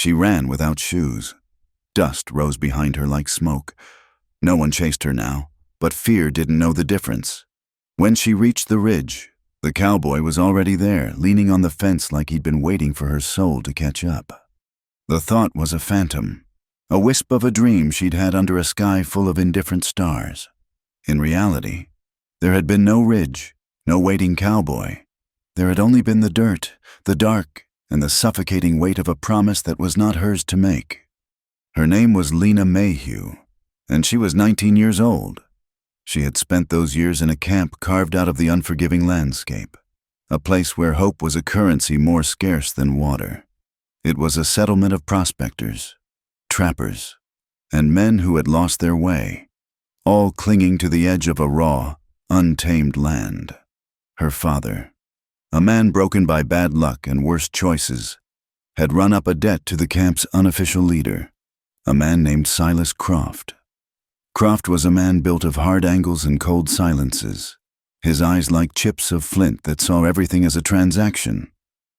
She ran without shoes. Dust rose behind her like smoke. No one chased her now, but fear didn't know the difference. When she reached the ridge, the cowboy was already there, leaning on the fence like he'd been waiting for her soul to catch up. The thought was a phantom, a wisp of a dream she'd had under a sky full of indifferent stars. In reality, there had been no ridge, no waiting cowboy. There had only been the dirt, the dark, and the suffocating weight of a promise that was not hers to make. Her name was Lena Mayhew, and she was 19 years old. She had spent those years in a camp carved out of the unforgiving landscape, a place where hope was a currency more scarce than water. It was a settlement of prospectors, trappers, and men who had lost their way, all clinging to the edge of a raw, untamed land. Her father, a man broken by bad luck and worse choices, had run up a debt to the camp's unofficial leader, a man named Silas Croft. Croft was a man built of hard angles and cold silences, his eyes like chips of flint that saw everything as a transaction.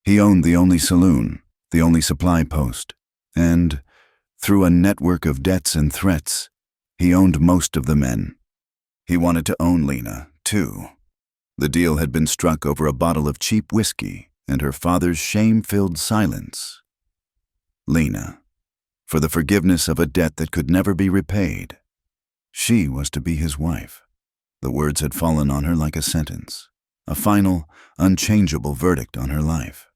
He owned the only saloon, the only supply post, and, through a network of debts and threats, he owned most of the men. He wanted to own Lena, too. The deal had been struck over a bottle of cheap whiskey and her father's shame-filled silence. Lena, for the forgiveness of a debt that could never be repaid. She was to be his wife. The words had fallen on her like a sentence, a final, unchangeable verdict on her life.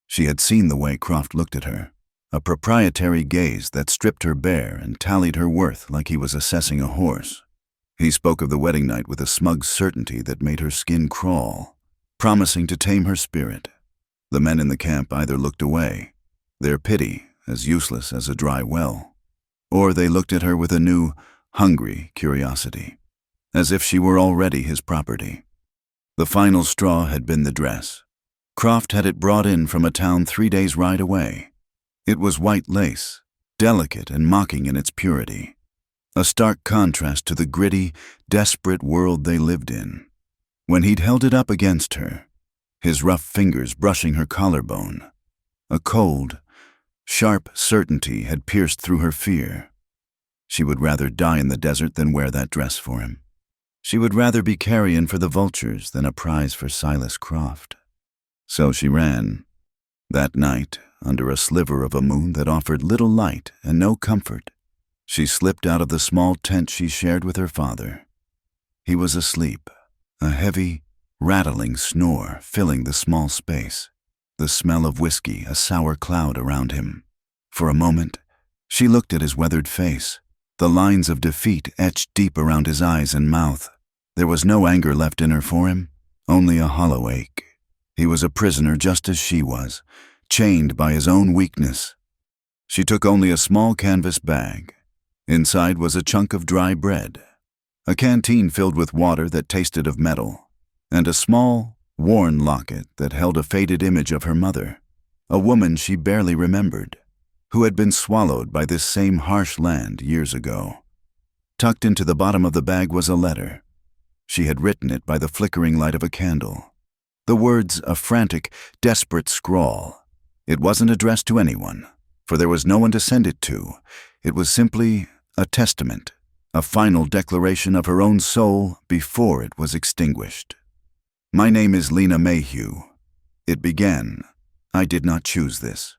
She had seen the way Croft looked at her, a proprietary gaze that stripped her bare and tallied her worth like he was assessing a horse. He spoke of the wedding night with a smug certainty that made her skin crawl, promising to tame her spirit. The men in the camp either looked away, their pity as useless as a dry well, or they looked at her with a new, hungry curiosity, as if she were already his property. The final straw had been the dress. Croft had it brought in from a town 3 days' ride away. It was white lace, delicate and mocking in its purity, a stark contrast to the gritty, desperate world they lived in. When he'd held it up against her, his rough fingers brushing her collarbone, a cold, sharp certainty had pierced through her fear. She would rather die in the desert than wear that dress for him. She would rather be carrion for the vultures than a prize for Silas Croft. So she ran. That night, under a sliver of a moon that offered little light and no comfort, she slipped out of the small tent she shared with her father. He was asleep, a heavy, rattling snore filling the small space, the smell of whiskey a sour cloud around him. For a moment, she looked at his weathered face, the lines of defeat etched deep around his eyes and mouth. There was no anger left in her for him, only a hollow ache. He was a prisoner just as she was, chained by his own weakness. She took only a small canvas bag. Inside was a chunk of dry bread, a canteen filled with water that tasted of metal, and a small, worn locket that held a faded image of her mother, a woman she barely remembered, who had been swallowed by this same harsh land years ago. Tucked into the bottom of the bag was a letter. She had written it by the flickering light of a candle. The words a frantic, desperate scrawl. It wasn't addressed to anyone, for there was no one to send it to. It was simply a testament, a final declaration of her own soul before it was extinguished. My name is Lena Mayhew. It began. I did not choose this.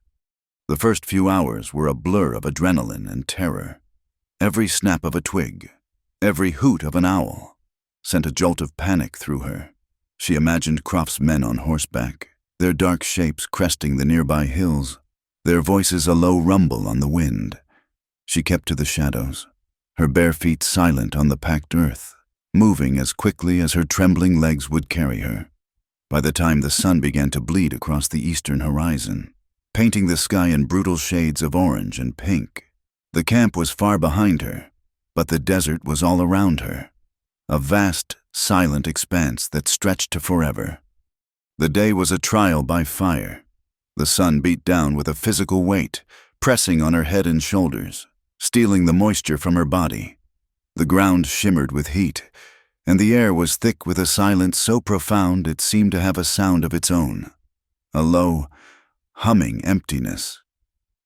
The first few hours were a blur of adrenaline and terror. Every snap of a twig, every hoot of an owl, sent a jolt of panic through her. She imagined Croft's men on horseback, their dark shapes cresting the nearby hills, their voices a low rumble on the wind. She kept to the shadows, her bare feet silent on the packed earth, moving as quickly as her trembling legs would carry her. By the time the sun began to bleed across the eastern horizon, painting the sky in brutal shades of orange and pink, the camp was far behind her, but the desert was all around her, a vast, silent expanse that stretched to forever. The day was a trial by fire. The sun beat down with a physical weight, pressing on her head and shoulders, stealing the moisture from her body. The ground shimmered with heat, and the air was thick with a silence so profound it seemed to have a sound of its own, a low, humming emptiness.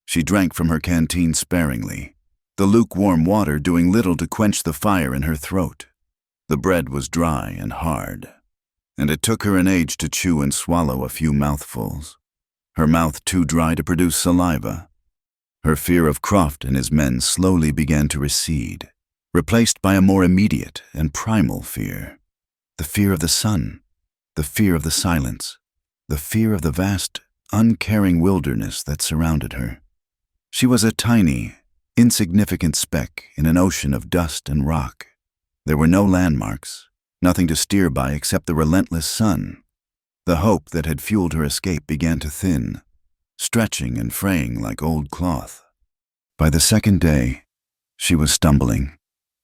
She drank from her canteen sparingly, the lukewarm water doing little to quench the fire in her throat. The bread was dry and hard, and it took her an age to chew and swallow a few mouthfuls, her mouth too dry to produce saliva. Her fear of Croft and his men slowly began to recede, replaced by a more immediate and primal fear. The fear of the sun, the fear of the silence, the fear of the vast, uncaring wilderness that surrounded her. She was a tiny, insignificant speck in an ocean of dust and rock. There were no landmarks, nothing to steer by except the relentless sun. The hope that had fueled her escape began to thin, stretching and fraying like old cloth. By the second day, she was stumbling.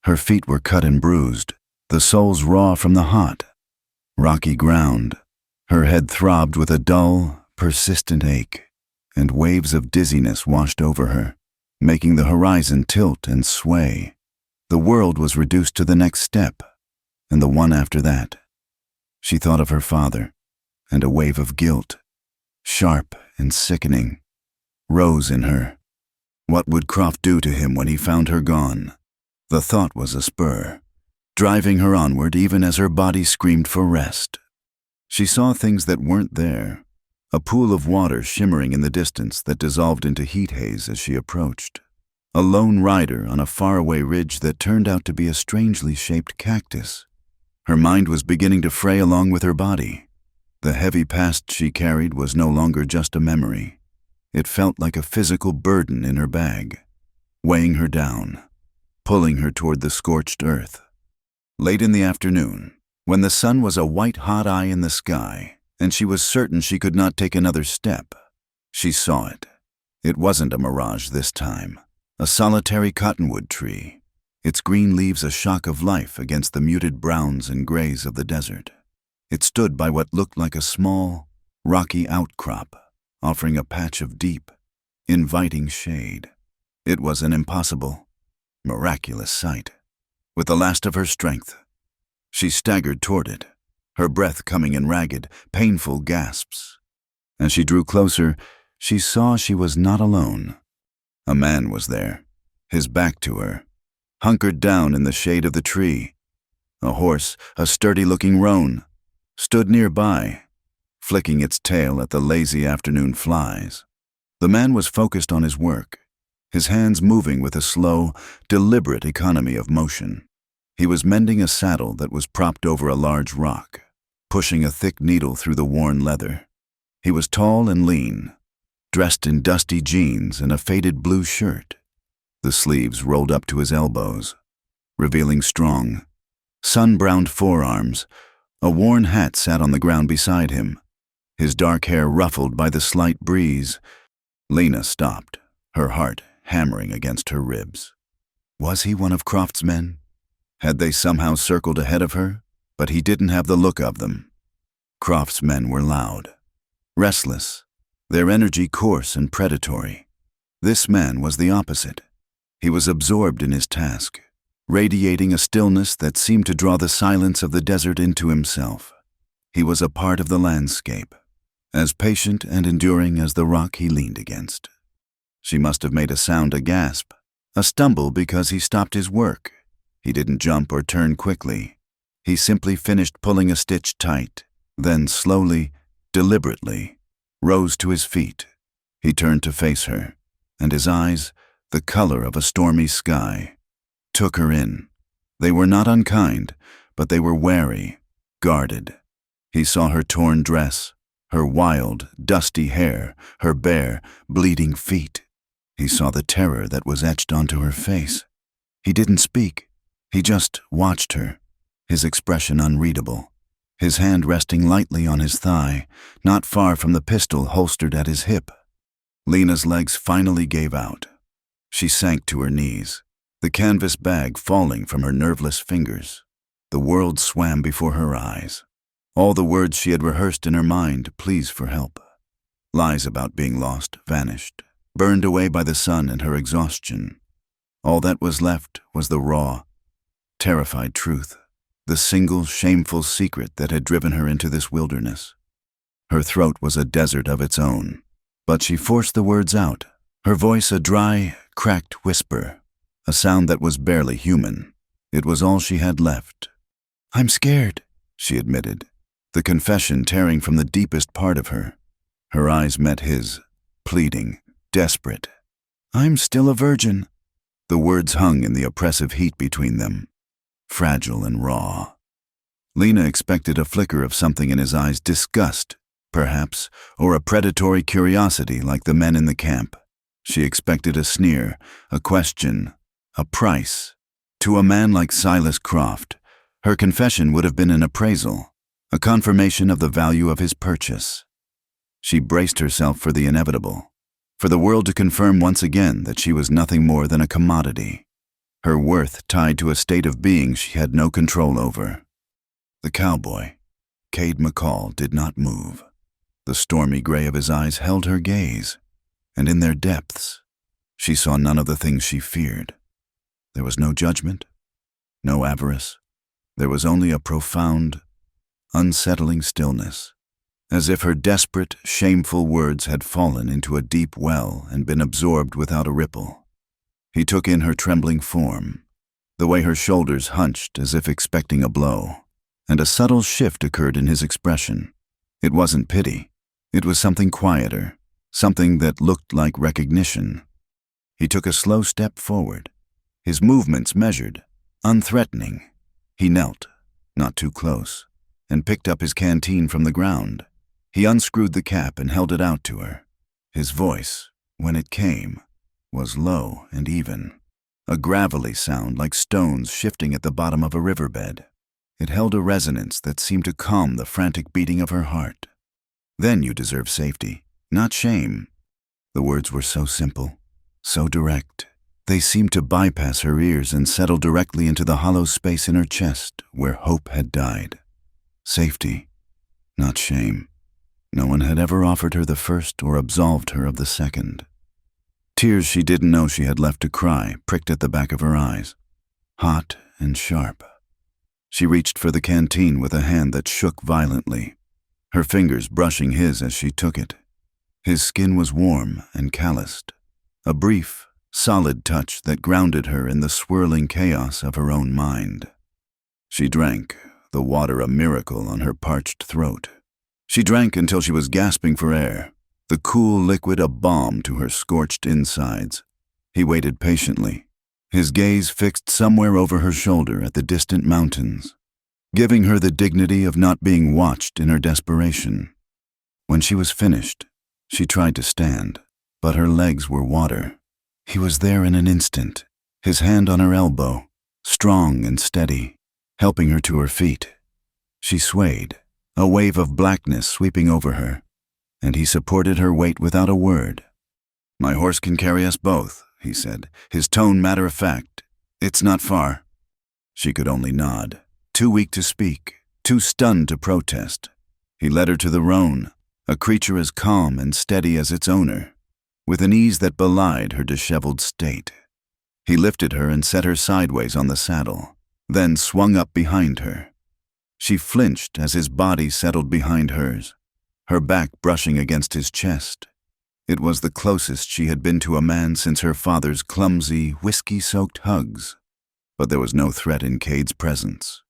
Her feet were cut and bruised, the soles raw from the hot, rocky ground. Her head throbbed with a dull, persistent ache, and waves of dizziness washed over her, making the horizon tilt and sway. The world was reduced to the next step, and the one after that. She thought of her father, and a wave of guilt, sharp and sickening, rose in her. What would Croft do to him when he found her gone? The thought was a spur, driving her onward even as her body screamed for rest. She saw things that weren't there, a pool of water shimmering in the distance that dissolved into heat haze as she approached. A lone rider on a faraway ridge that turned out to be a strangely shaped cactus. Her mind was beginning to fray along with her body. The heavy past she carried was no longer just a memory. It felt like a physical burden in her bag, weighing her down, pulling her toward the scorched earth. Late in the afternoon, when the sun was a white-hot eye in the sky, and she was certain she could not take another step, she saw it. It wasn't a mirage this time. A solitary cottonwood tree, its green leaves a shock of life against the muted browns and grays of the desert. It stood by what looked like a small, rocky outcrop, offering a patch of deep, inviting shade. It was an impossible, miraculous sight. With the last of her strength, she staggered toward it, her breath coming in ragged, painful gasps. As she drew closer, she saw she was not alone. A man was there, his back to her, hunkered down in the shade of the tree. A horse, a sturdy-looking roan, stood nearby, flicking its tail at the lazy afternoon flies. The man was focused on his work, his hands moving with a slow, deliberate economy of motion. He was mending a saddle that was propped over a large rock, pushing a thick needle through the worn leather. He was tall and lean, dressed in dusty jeans and a faded blue shirt, the sleeves rolled up to his elbows, revealing strong, sun-browned forearms. A worn hat sat on the ground beside him, his dark hair ruffled by the slight breeze. Lena stopped, her heart hammering against her ribs. Was he one of Croft's men? Had they somehow circled ahead of her? But he didn't have the look of them. Croft's men were loud, restless, their energy coarse and predatory. This man was the opposite. He was absorbed in his task, radiating a stillness that seemed to draw the silence of the desert into himself. He was a part of the landscape, as patient and enduring as the rock he leaned against. She must have made a sound, a gasp, a stumble because he stopped his work. He didn't jump or turn quickly. He simply finished pulling a stitch tight, then slowly, deliberately, rose to his feet. He turned to face her, and his eyes, the color of a stormy sky, took her in. They were not unkind, but they were wary, guarded. He saw her torn dress, her wild, dusty hair, her bare, bleeding feet. He saw the terror that was etched onto her face. He didn't speak. He just watched her, his expression unreadable, his hand resting lightly on his thigh, not far from the pistol holstered at his hip. Lena's legs finally gave out. She sank to her knees, the canvas bag falling from her nerveless fingers. The world swam before her eyes. All the words she had rehearsed in her mind, pleas for help. Lies about being lost vanished, burned away by the sun and her exhaustion. All that was left was the raw, terrified truth, the single shameful secret that had driven her into this wilderness. Her throat was a desert of its own, but she forced the words out, Her voice a dry, cracked whisper, a sound that was barely human. It was all she had left. "I'm scared," she admitted, the confession tearing from the deepest part of her. Her eyes met his, pleading, desperate. "I'm still a virgin." The words hung in the oppressive heat between them, fragile and raw. Lena expected a flicker of something in his eyes, disgust, perhaps, or a predatory curiosity like the men in the camp. She expected a sneer, a question, a price. To a man like Silas Croft, her confession would have been an appraisal, a confirmation of the value of his purchase. She braced herself for the inevitable, for the world to confirm once again that she was nothing more than a commodity, her worth tied to a state of being she had no control over. The cowboy, Cade McCall, did not move. The stormy gray of his eyes held her gaze, and in their depths, she saw none of the things she feared. There was no judgment, no avarice. There was only a profound, unsettling stillness, as if her desperate, shameful words had fallen into a deep well and been absorbed without a ripple. He took in her trembling form, the way her shoulders hunched as if expecting a blow, and a subtle shift occurred in his expression. It wasn't pity. It was something quieter, something that looked like recognition. He took a slow step forward, his movements measured, unthreatening. He knelt, not too close, and picked up his canteen from the ground. He unscrewed the cap and held it out to her. His voice, when it came, was low and even, a gravelly sound like stones shifting at the bottom of a riverbed. It held a resonance that seemed to calm the frantic beating of her heart. "Then you deserve safety, not shame." The words were so simple, so direct. They seemed to bypass her ears and settle directly into the hollow space in her chest where hope had died. Safety, not shame. No one had ever offered her the first or absolved her of the second. Tears she didn't know she had left to cry pricked at the back of her eyes, hot and sharp. She reached for the canteen with a hand that shook violently, her fingers brushing his as she took it. His skin was warm and calloused, a brief, solid touch that grounded her in the swirling chaos of her own mind. She drank, the water a miracle on her parched throat. She drank until she was gasping for air, the cool liquid a balm to her scorched insides. He waited patiently, his gaze fixed somewhere over her shoulder at the distant mountains, giving her the dignity of not being watched in her desperation. When she was finished, she tried to stand, but her legs were water. He was there in an instant, his hand on her elbow, strong and steady, helping her to her feet. She swayed, a wave of blackness sweeping over her, and he supported her weight without a word. "My horse can carry us both," he said, his tone matter-of-fact. "It's not far." She could only nod, too weak to speak, too stunned to protest. He led her to the roan, a creature as calm and steady as its owner, with an ease that belied her disheveled state. He lifted her and set her sideways on the saddle, then swung up behind her. She flinched as his body settled behind hers, her back brushing against his chest. It was the closest she had been to a man since her father's clumsy, whiskey-soaked hugs. But there was no threat in Cade's presence.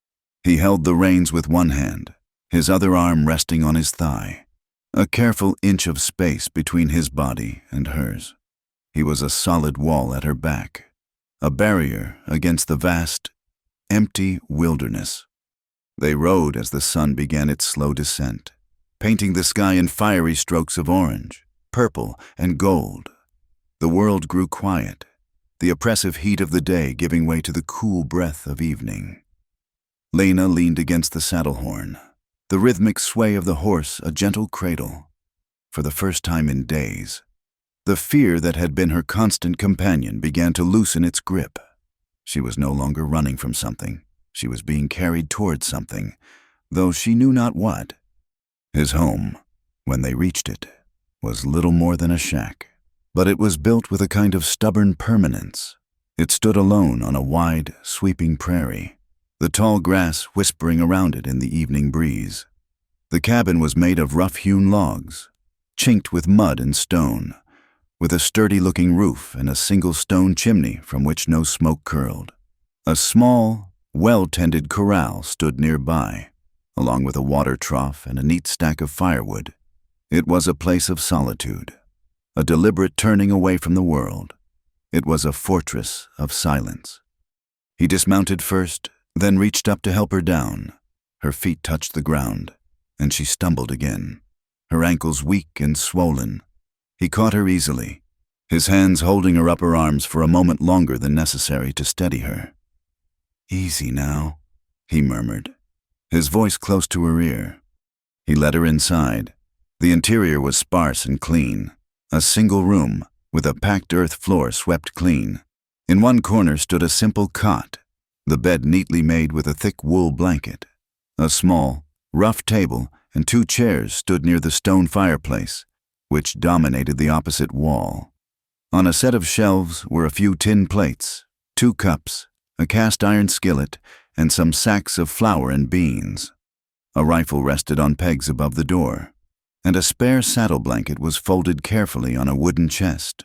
He held the reins with one hand, his other arm resting on his thigh, a careful inch of space between his body and hers. He was a solid wall at her back, a barrier against the vast, empty wilderness. They rode as the sun began its slow descent, painting the sky in fiery strokes of orange, purple, and gold. The world grew quiet, the oppressive heat of the day giving way to the cool breath of evening. Lena leaned against the saddle horn, the rhythmic sway of the horse a gentle cradle. For the first time in days, the fear that had been her constant companion began to loosen its grip. She was no longer running from something. She was being carried towards something, though she knew not what. His home, when they reached it, was little more than a shack, but it was built with a kind of stubborn permanence. It stood alone on a wide, sweeping prairie, the tall grass whispering around it in the evening breeze. The cabin was made of rough-hewn logs, chinked with mud and stone, with a sturdy-looking roof and a single stone chimney from which no smoke curled. A small, well-tended corral stood nearby, along with a water trough and a neat stack of firewood. It was a place of solitude, a deliberate turning away from the world. It was a fortress of silence. He dismounted first, then reached up to help her down. Her feet touched the ground, and she stumbled again, her ankles weak and swollen. He caught her easily, his hands holding her upper arms for a moment longer than necessary to steady her. "Easy now," he murmured, his voice close to her ear. He led her inside. The interior was sparse and clean, a single room with a packed earth floor swept clean. In one corner stood a simple cot, the bed neatly made with a thick wool blanket. A small, rough table and 2 chairs stood near the stone fireplace, which dominated the opposite wall. On a set of shelves were a few tin plates, 2 cups, a cast-iron skillet, and some sacks of flour and beans. A rifle rested on pegs above the door, and a spare saddle blanket was folded carefully on a wooden chest.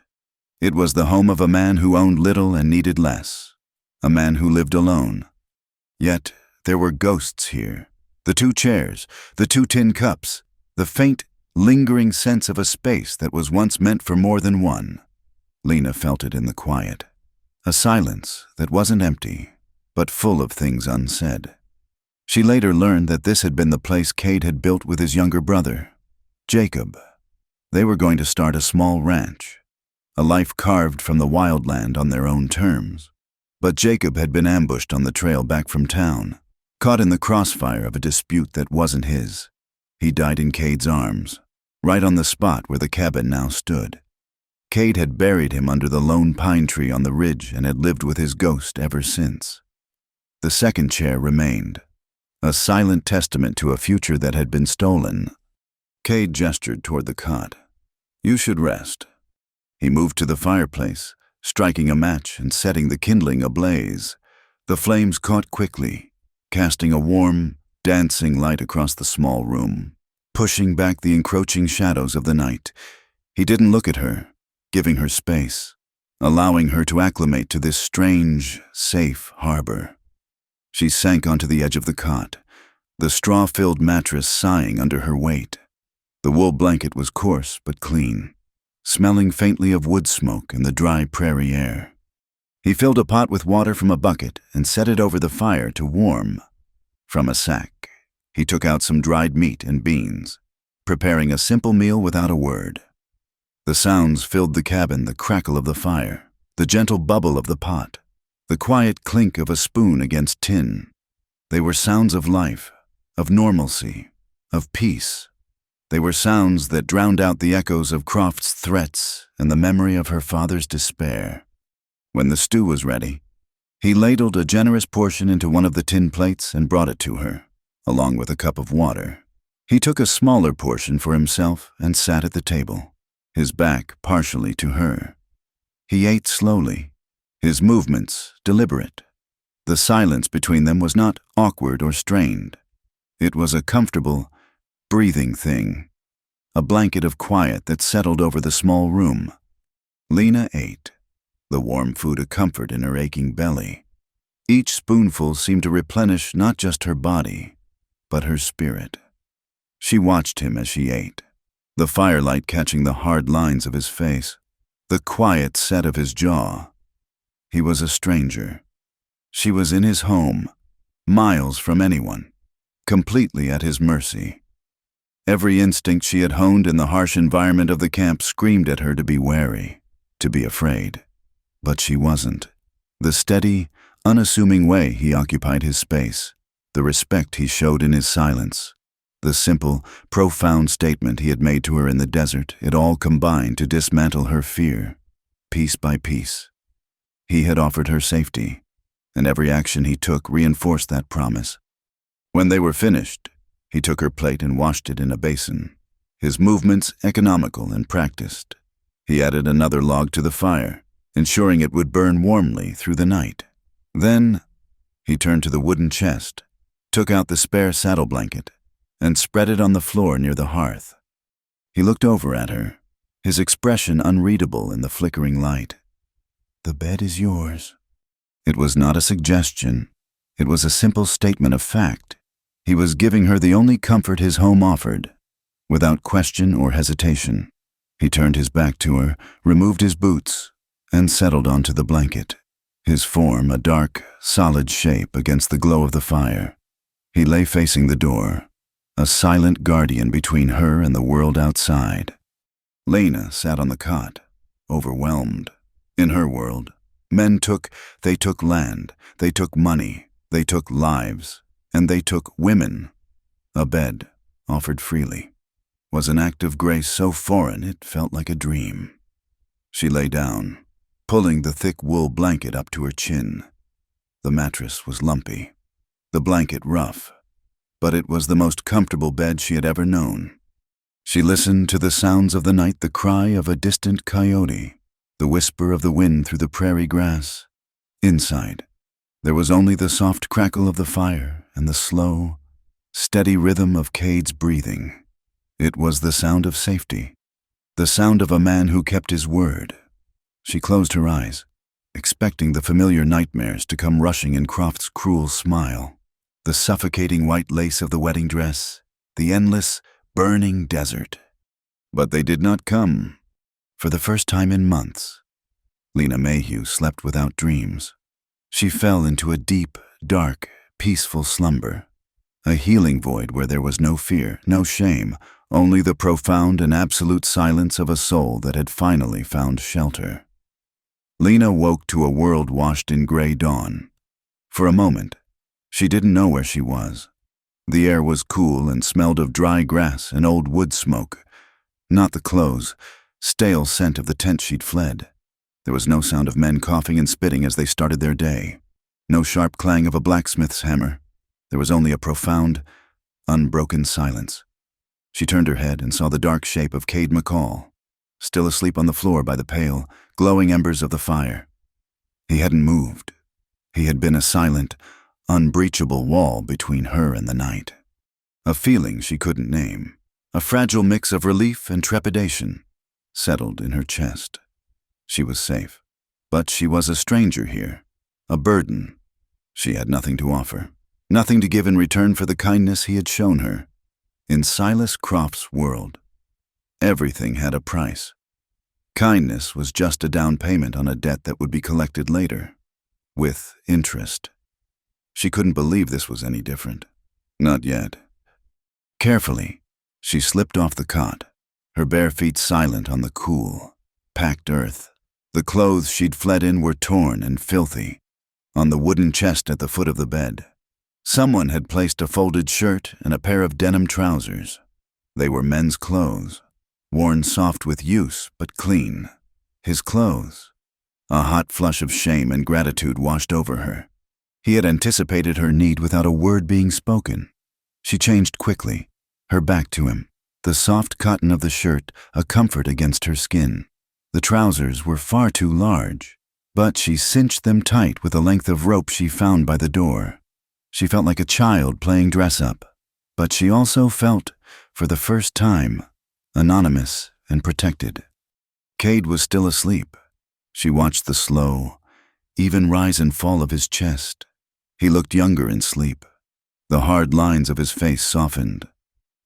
It was the home of a man who owned little and needed less, a man who lived alone. Yet there were ghosts here. The 2 chairs, the 2 tin cups, the faint, lingering sense of a space that was once meant for more than one. Lena felt it in the quiet, a silence that wasn't empty, but full of things unsaid. She later learned that this had been the place Cade had built with his younger brother, Jacob. They were going to start a small ranch, a life carved from the wildland on their own terms. But Jacob had been ambushed on the trail back from town, caught in the crossfire of a dispute that wasn't his. He died in Cade's arms, right on the spot where the cabin now stood. Cade had buried him under the lone pine tree on the ridge and had lived with his ghost ever since. The second chair remained, a silent testament to a future that had been stolen. Cade gestured toward the cot. "You should rest." He moved to the fireplace, striking a match and setting the kindling ablaze. The flames caught quickly, casting a warm, dancing light across the small room, pushing back the encroaching shadows of the night. He didn't look at her, giving her space, allowing her to acclimate to this strange, safe harbor. She sank onto the edge of the cot, the straw-filled mattress sighing under her weight. The wool blanket was coarse but clean, smelling faintly of wood smoke and the dry prairie air. He filled a pot with water from a bucket and set it over the fire to warm. From a sack, he took out some dried meat and beans, preparing a simple meal without a word. The sounds filled the cabin, the crackle of the fire, the gentle bubble of the pot, the quiet clink of a spoon against tin. They were sounds of life, of normalcy, of peace. They were sounds that drowned out the echoes of Croft's threats and the memory of her father's despair. When the stew was ready, he ladled a generous portion into one of the tin plates and brought it to her, along with a cup of water. He took a smaller portion for himself and sat at the table, his back partially to her. He ate slowly, his movements deliberate. The silence between them was not awkward or strained. It was a comfortable, breathing thing, a blanket of quiet that settled over the small room. Lena ate, the warm food a comfort in her aching belly. Each spoonful seemed to replenish not just her body, but her spirit. She watched him as she ate, the firelight catching the hard lines of his face, the quiet set of his jaw. He was a stranger. She was in his home, miles from anyone, completely at his mercy. Every instinct she had honed in the harsh environment of the camp screamed at her to be wary, to be afraid. But she wasn't. The steady, unassuming way he occupied his space, the respect he showed in his silence, the simple, profound statement he had made to her in the desert, it all combined to dismantle her fear, piece by piece. He had offered her safety, and every action he took reinforced that promise. When they were finished, he took her plate and washed it in a basin, his movements economical and practiced. He added another log to the fire, ensuring it would burn warmly through the night. Then, he turned to the wooden chest, took out the spare saddle blanket, and spread it on the floor near the hearth. He looked over at her, his expression unreadable in the flickering light. "The bed is yours." It was not a suggestion. It was a simple statement of fact. He was giving her the only comfort his home offered, without question or hesitation. He turned his back to her, removed his boots, and settled onto the blanket, his form a dark, solid shape against the glow of the fire. He lay facing the door, a silent guardian between her and the world outside. Lena sat on the cot, overwhelmed. In her world, they took land, they took money, they took lives, and they took women. A bed, offered freely, was an act of grace so foreign it felt like a dream. She lay down, pulling the thick wool blanket up to her chin. The mattress was lumpy, the blanket rough, but it was the most comfortable bed she had ever known. She listened to the sounds of the night, the cry of a distant coyote, the whisper of the wind through the prairie grass. Inside, there was only the soft crackle of the fire and the slow, steady rhythm of Cade's breathing. It was the sound of safety, the sound of a man who kept his word. She closed her eyes, expecting the familiar nightmares to come rushing in Croft's cruel smile, the suffocating white lace of the wedding dress, the endless, burning desert. But they did not come. For the first time in months, Lena Mayhew slept without dreams. She fell into a deep, dark, peaceful slumber, a healing void where there was no fear, no shame, only the profound and absolute silence of a soul that had finally found shelter. Lena woke to a world washed in gray dawn. For a moment, she didn't know where she was. The air was cool and smelled of dry grass and old wood smoke, not the clothes, stale scent of the tent she'd fled. There was no sound of men coughing and spitting as they started their day, no sharp clang of a blacksmith's hammer. There was only a profound, unbroken silence. She turned her head and saw the dark shape of Cade McCall, still asleep on the floor by the pale, glowing embers of the fire. He hadn't moved. He had been a silent, unbreachable wall between her and the night. A feeling she couldn't name, a fragile mix of relief and trepidation, settled in her chest. She was safe, but she was a stranger here, a burden. She had nothing to offer, nothing to give in return for the kindness he had shown her. In Silas Croft's world, everything had a price. Kindness was just a down payment on a debt that would be collected later, with interest. She couldn't believe this was any different. Not yet. Carefully, she slipped off the cot, her bare feet silent on the cool, packed earth. The clothes she'd fled in were torn and filthy, on the wooden chest at the foot of the bed. Someone had placed a folded shirt and a pair of denim trousers. They were men's clothes, worn soft with use but clean. His clothes. A hot flush of shame and gratitude washed over her. He had anticipated her need without a word being spoken. She changed quickly, her back to him, the soft cotton of the shirt a comfort against her skin. The trousers were far too large, but she cinched them tight with a length of rope she found by the door. She felt like a child playing dress-up, but she also felt, for the first time, anonymous and protected. Cade was still asleep. She watched the slow, even rise and fall of his chest. He looked younger in sleep. The hard lines of his face softened.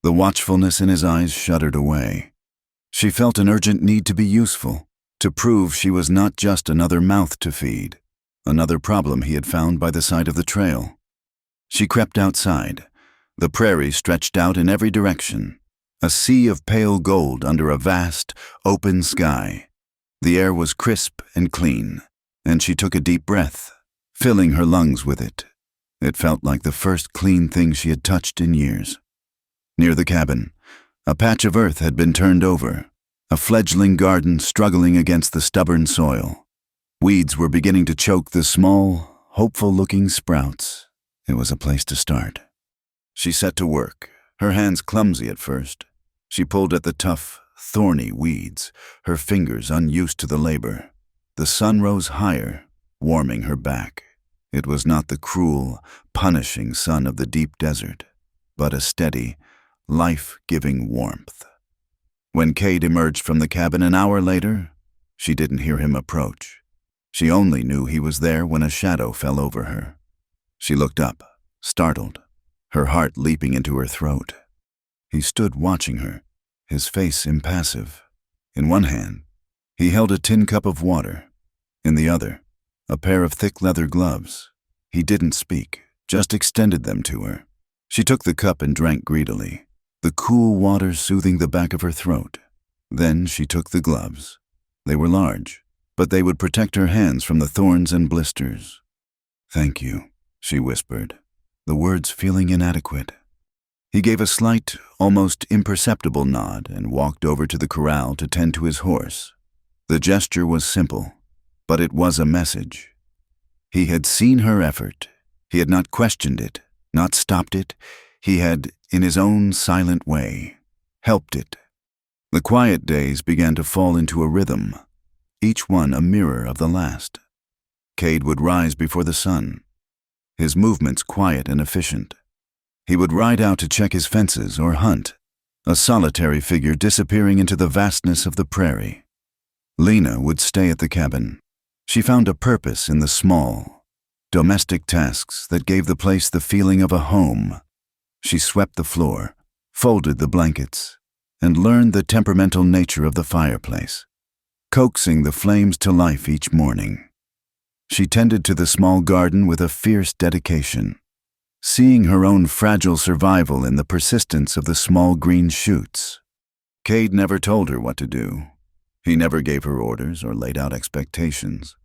The watchfulness in his eyes shuddered away. She felt an urgent need to be useful, to prove she was not just another mouth to feed, another problem he had found by the side of the trail. She crept outside. The prairie stretched out in every direction, a sea of pale gold under a vast, open sky. The air was crisp and clean, and she took a deep breath, filling her lungs with it. It felt like the first clean thing she had touched in years. Near the cabin, a patch of earth had been turned over, a fledgling garden struggling against the stubborn soil. Weeds were beginning to choke the small, hopeful-looking sprouts. It was a place to start. She set to work, her hands clumsy at first. She pulled at the tough, thorny weeds, her fingers unused to the labor. The sun rose higher, warming her back. It was not the cruel, punishing sun of the deep desert, but a steady, life-giving warmth. When Cade emerged from the cabin an hour later, she didn't hear him approach. She only knew he was there when a shadow fell over her. She looked up, startled, her heart leaping into her throat. He stood watching her, his face impassive. In one hand, he held a tin cup of water. In the other, a pair of thick leather gloves. He didn't speak, just extended them to her. She took the cup and drank greedily, the cool water soothing the back of her throat. Then she took the gloves. They were large, but they would protect her hands from the thorns and blisters. "Thank you," she whispered, the words feeling inadequate. He gave a slight, almost imperceptible nod and walked over to the corral to tend to his horse. The gesture was simple, but it was a message. He had seen her effort. He had not questioned it, not stopped it. He had, in his own silent way, helped it. The quiet days began to fall into a rhythm, each one a mirror of the last. Cade would rise before the sun, his movements quiet and efficient. He would ride out to check his fences or hunt, a solitary figure disappearing into the vastness of the prairie. Lena would stay at the cabin. She found a purpose in the small, domestic tasks that gave the place the feeling of a home. She swept the floor, folded the blankets, and learned the temperamental nature of the fireplace, coaxing the flames to life each morning. She tended to the small garden with a fierce dedication, seeing her own fragile survival in the persistence of the small green shoots. Cade never told her what to do. He never gave her orders or laid out expectations,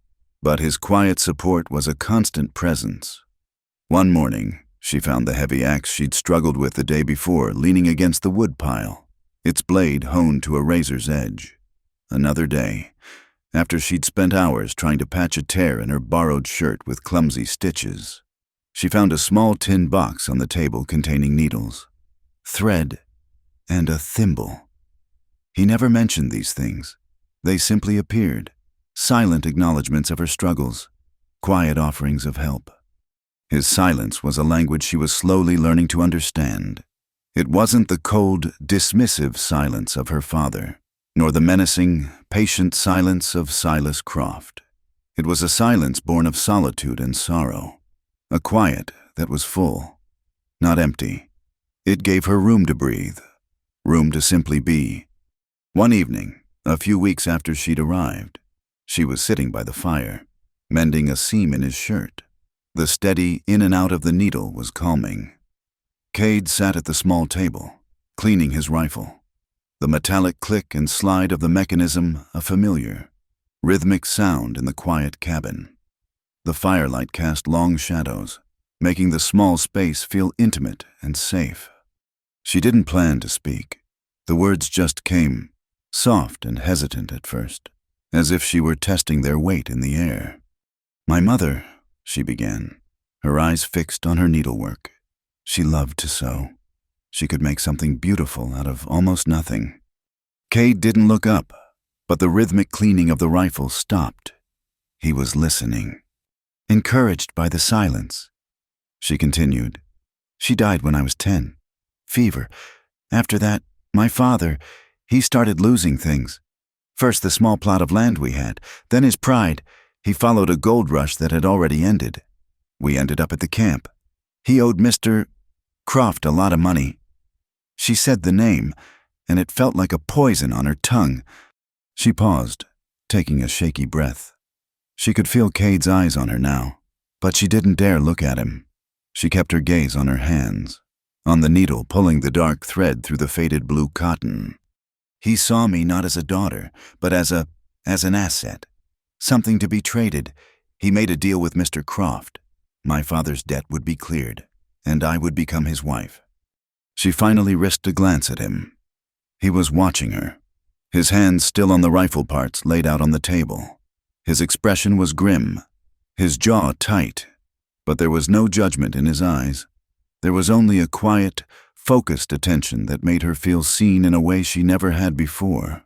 but his quiet support was a constant presence. One morning, she found the heavy axe she'd struggled with the day before leaning against the wood pile, its blade honed to a razor's edge. Another day, after she'd spent hours trying to patch a tear in her borrowed shirt with clumsy stitches, she found a small tin box on the table containing needles, thread, and a thimble. He never mentioned these things. They simply appeared, silent acknowledgments of her struggles, quiet offerings of help. His silence was a language she was slowly learning to understand. It wasn't the cold, dismissive silence of her father, nor the menacing, patient silence of Silas Croft. It was a silence born of solitude and sorrow, a quiet that was full, not empty. It gave her room to breathe, room to simply be. One evening, a few weeks after she'd arrived, she was sitting by the fire, mending a seam in his shirt. The steady in and out of the needle was calming. Cade sat at the small table, cleaning his rifle. The metallic click and slide of the mechanism a familiar, rhythmic sound in the quiet cabin. The firelight cast long shadows, making the small space feel intimate and safe. She didn't plan to speak. The words just came, soft and hesitant at first, as if she were testing their weight in the air. "My mother," she began, her eyes fixed on her needlework. She loved to sew. She could make something beautiful out of almost nothing. Cade didn't look up, but the rhythmic cleaning of the rifle stopped. He was listening. "Encouraged by the silence," she continued. "She died when I was 10. Fever. After that, my father, he started losing things. First the small plot of land we had, then his pride. He followed a gold rush that had already ended. We ended up at the camp. He owed Mr. Croft a lot of money." She said the name, and it felt like a poison on her tongue. She paused, taking a shaky breath. She could feel Cade's eyes on her now, but she didn't dare look at him. She kept her gaze on her hands, on the needle pulling the dark thread through the faded blue cotton. "He saw me not as a daughter, but as an asset, something to be traded. He made a deal with Mr. Croft. My father's debt would be cleared, and I would become his wife." She finally risked a glance at him. He was watching her, his hands still on the rifle parts laid out on the table. His expression was grim, his jaw tight, but there was no judgment in his eyes. There was only a quiet, focused attention that made her feel seen in a way she never had before.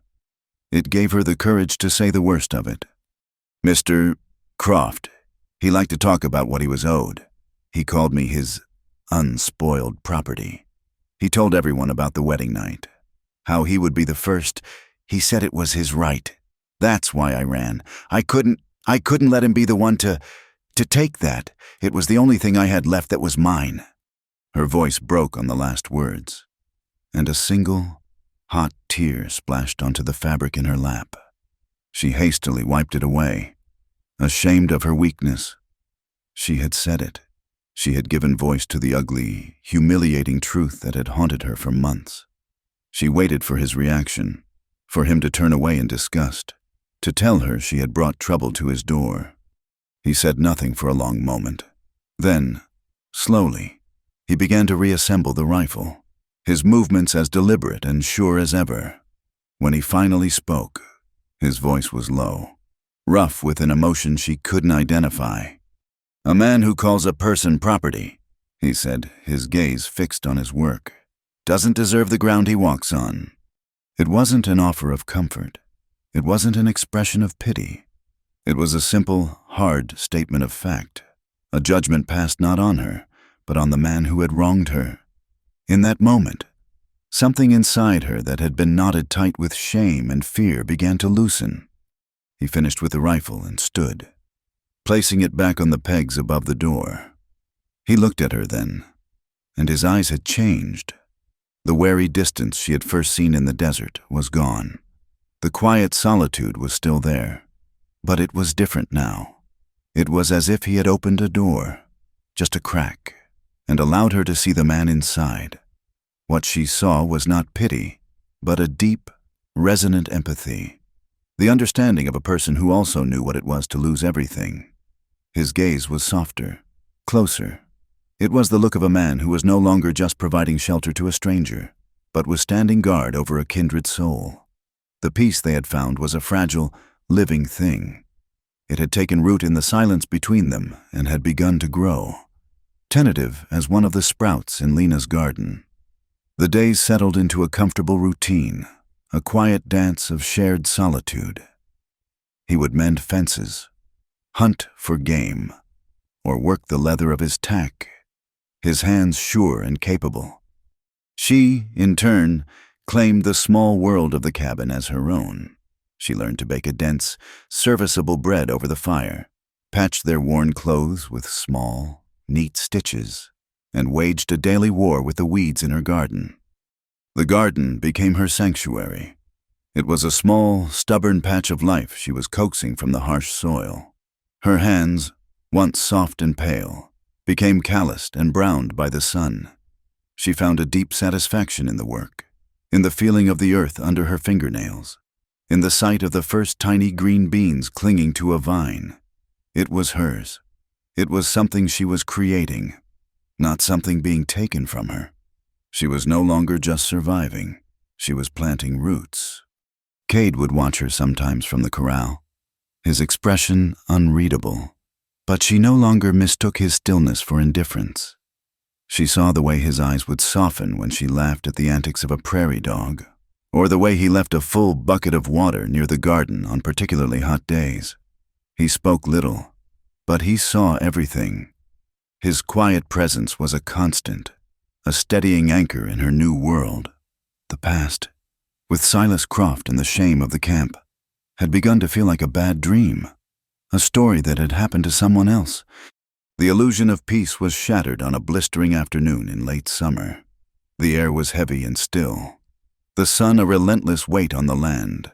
It gave her the courage to say the worst of it. "Mr. Croft, he liked to talk about what he was owed. He called me his unspoiled property. He told everyone about the wedding night, how he would be the first. He said it was his right. That's why I ran. I couldn't let him be the one to take that. It was the only thing I had left that was mine." Her voice broke on the last words, and a single, hot tear splashed onto the fabric in her lap. She hastily wiped it away, ashamed of her weakness. She had said it. She had given voice to the ugly, humiliating truth that had haunted her for months. She waited for his reaction, for him to turn away in disgust, to tell her she had brought trouble to his door. He said nothing for a long moment. Then, slowly, he began to reassemble the rifle, his movements as deliberate and sure as ever. When he finally spoke, his voice was low, rough with an emotion she couldn't identify. "A man who calls a person property," he said, his gaze fixed on his work, "doesn't deserve the ground he walks on." It wasn't an offer of comfort. It wasn't an expression of pity. It was a simple, hard statement of fact, a judgment passed not on her, but on the man who had wronged her. In that moment, something inside her that had been knotted tight with shame and fear began to loosen. He finished with the rifle and stood, placing it back on the pegs above the door. He looked at her then, and his eyes had changed. The wary distance she had first seen in the desert was gone. The quiet solitude was still there, but it was different now. It was as if he had opened a door, just a crack, and allowed her to see the man inside. What she saw was not pity, but a deep, resonant empathy, the understanding of a person who also knew what it was to lose everything. His gaze was softer, closer. It was the look of a man who was no longer just providing shelter to a stranger, but was standing guard over a kindred soul. The peace they had found was a fragile, living thing. It had taken root in the silence between them and had begun to grow, tentative as one of the sprouts in Lena's garden. The days settled into a comfortable routine, a quiet dance of shared solitude. He would mend fences, hunt for game, or work the leather of his tack, his hands sure and capable. She, in turn, claimed the small world of the cabin as her own. She learned to bake a dense, serviceable bread over the fire, patched their worn clothes with small, neat stitches, and waged a daily war with the weeds in her garden. The garden became her sanctuary. It was a small, stubborn patch of life she was coaxing from the harsh soil. Her hands, once soft and pale, became calloused and browned by the sun. She found a deep satisfaction in the work, in the feeling of the earth under her fingernails, in the sight of the first tiny green beans clinging to a vine. It was hers. It was something she was creating, not something being taken from her. She was no longer just surviving. She was planting roots. Cade would watch her sometimes from the corral, his expression unreadable, but she no longer mistook his stillness for indifference. She saw the way his eyes would soften when she laughed at the antics of a prairie dog, or the way he left a full bucket of water near the garden on particularly hot days. He spoke little, but he saw everything. His quiet presence was a constant, a steadying anchor in her new world. The past, with Silas Croft and the shame of the camp, had begun to feel like a bad dream, a story that had happened to someone else. The illusion of peace was shattered on a blistering afternoon in late summer. The air was heavy and still, the sun a relentless weight on the land.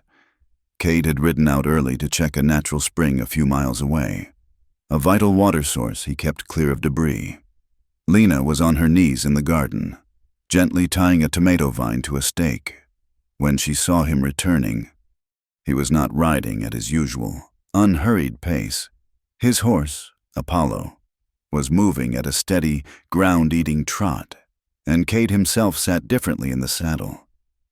Cade had ridden out early to check a natural spring a few miles away, a vital water source he kept clear of debris. Lena was on her knees in the garden, gently tying a tomato vine to a stake. When she saw him returning, he was not riding at his usual, unhurried pace. His horse, Apollo, was moving at a steady, ground-eating trot, and Cade himself sat differently in the saddle.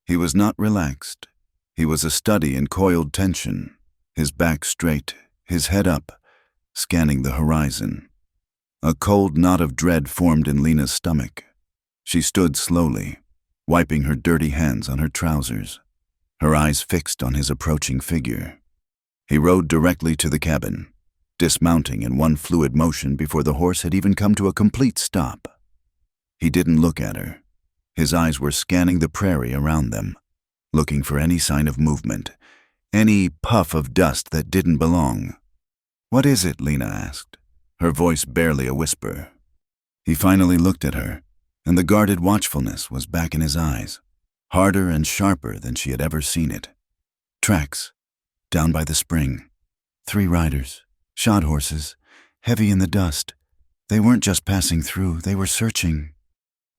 He was not relaxed. He was a study in coiled tension, his back straight, his head up, scanning the horizon. A cold knot of dread formed in Lena's stomach. She stood slowly, wiping her dirty hands on her trousers, her eyes fixed on his approaching figure. He rode directly to the cabin, dismounting in one fluid motion before the horse had even come to a complete stop. He didn't look at her. His eyes were scanning the prairie around them, looking for any sign of movement, any puff of dust that didn't belong. "What is it?" Lena asked, her voice barely a whisper. He finally looked at her, and the guarded watchfulness was back in his eyes, harder and sharper than she had ever seen it. "Tracks, down by the spring. 3 riders, shod horses, heavy in the dust. They weren't just passing through, they were searching."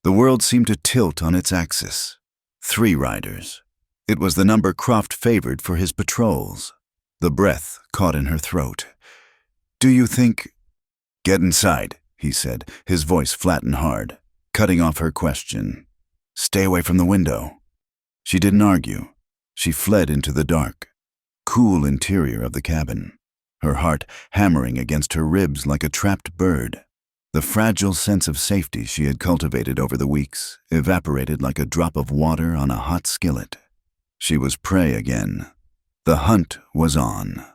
The world seemed to tilt on its axis. 3 riders. It was the number Croft favored for his patrols. The breath caught in her throat. "Do you think—" "Get inside," he said, his voice flat and hard, cutting off her question. "Stay away from the window." She didn't argue. She fled into the dark, cool interior of the cabin, her heart hammering against her ribs like a trapped bird. The fragile sense of safety she had cultivated over the weeks evaporated like a drop of water on a hot skillet. She was prey again. The hunt was on.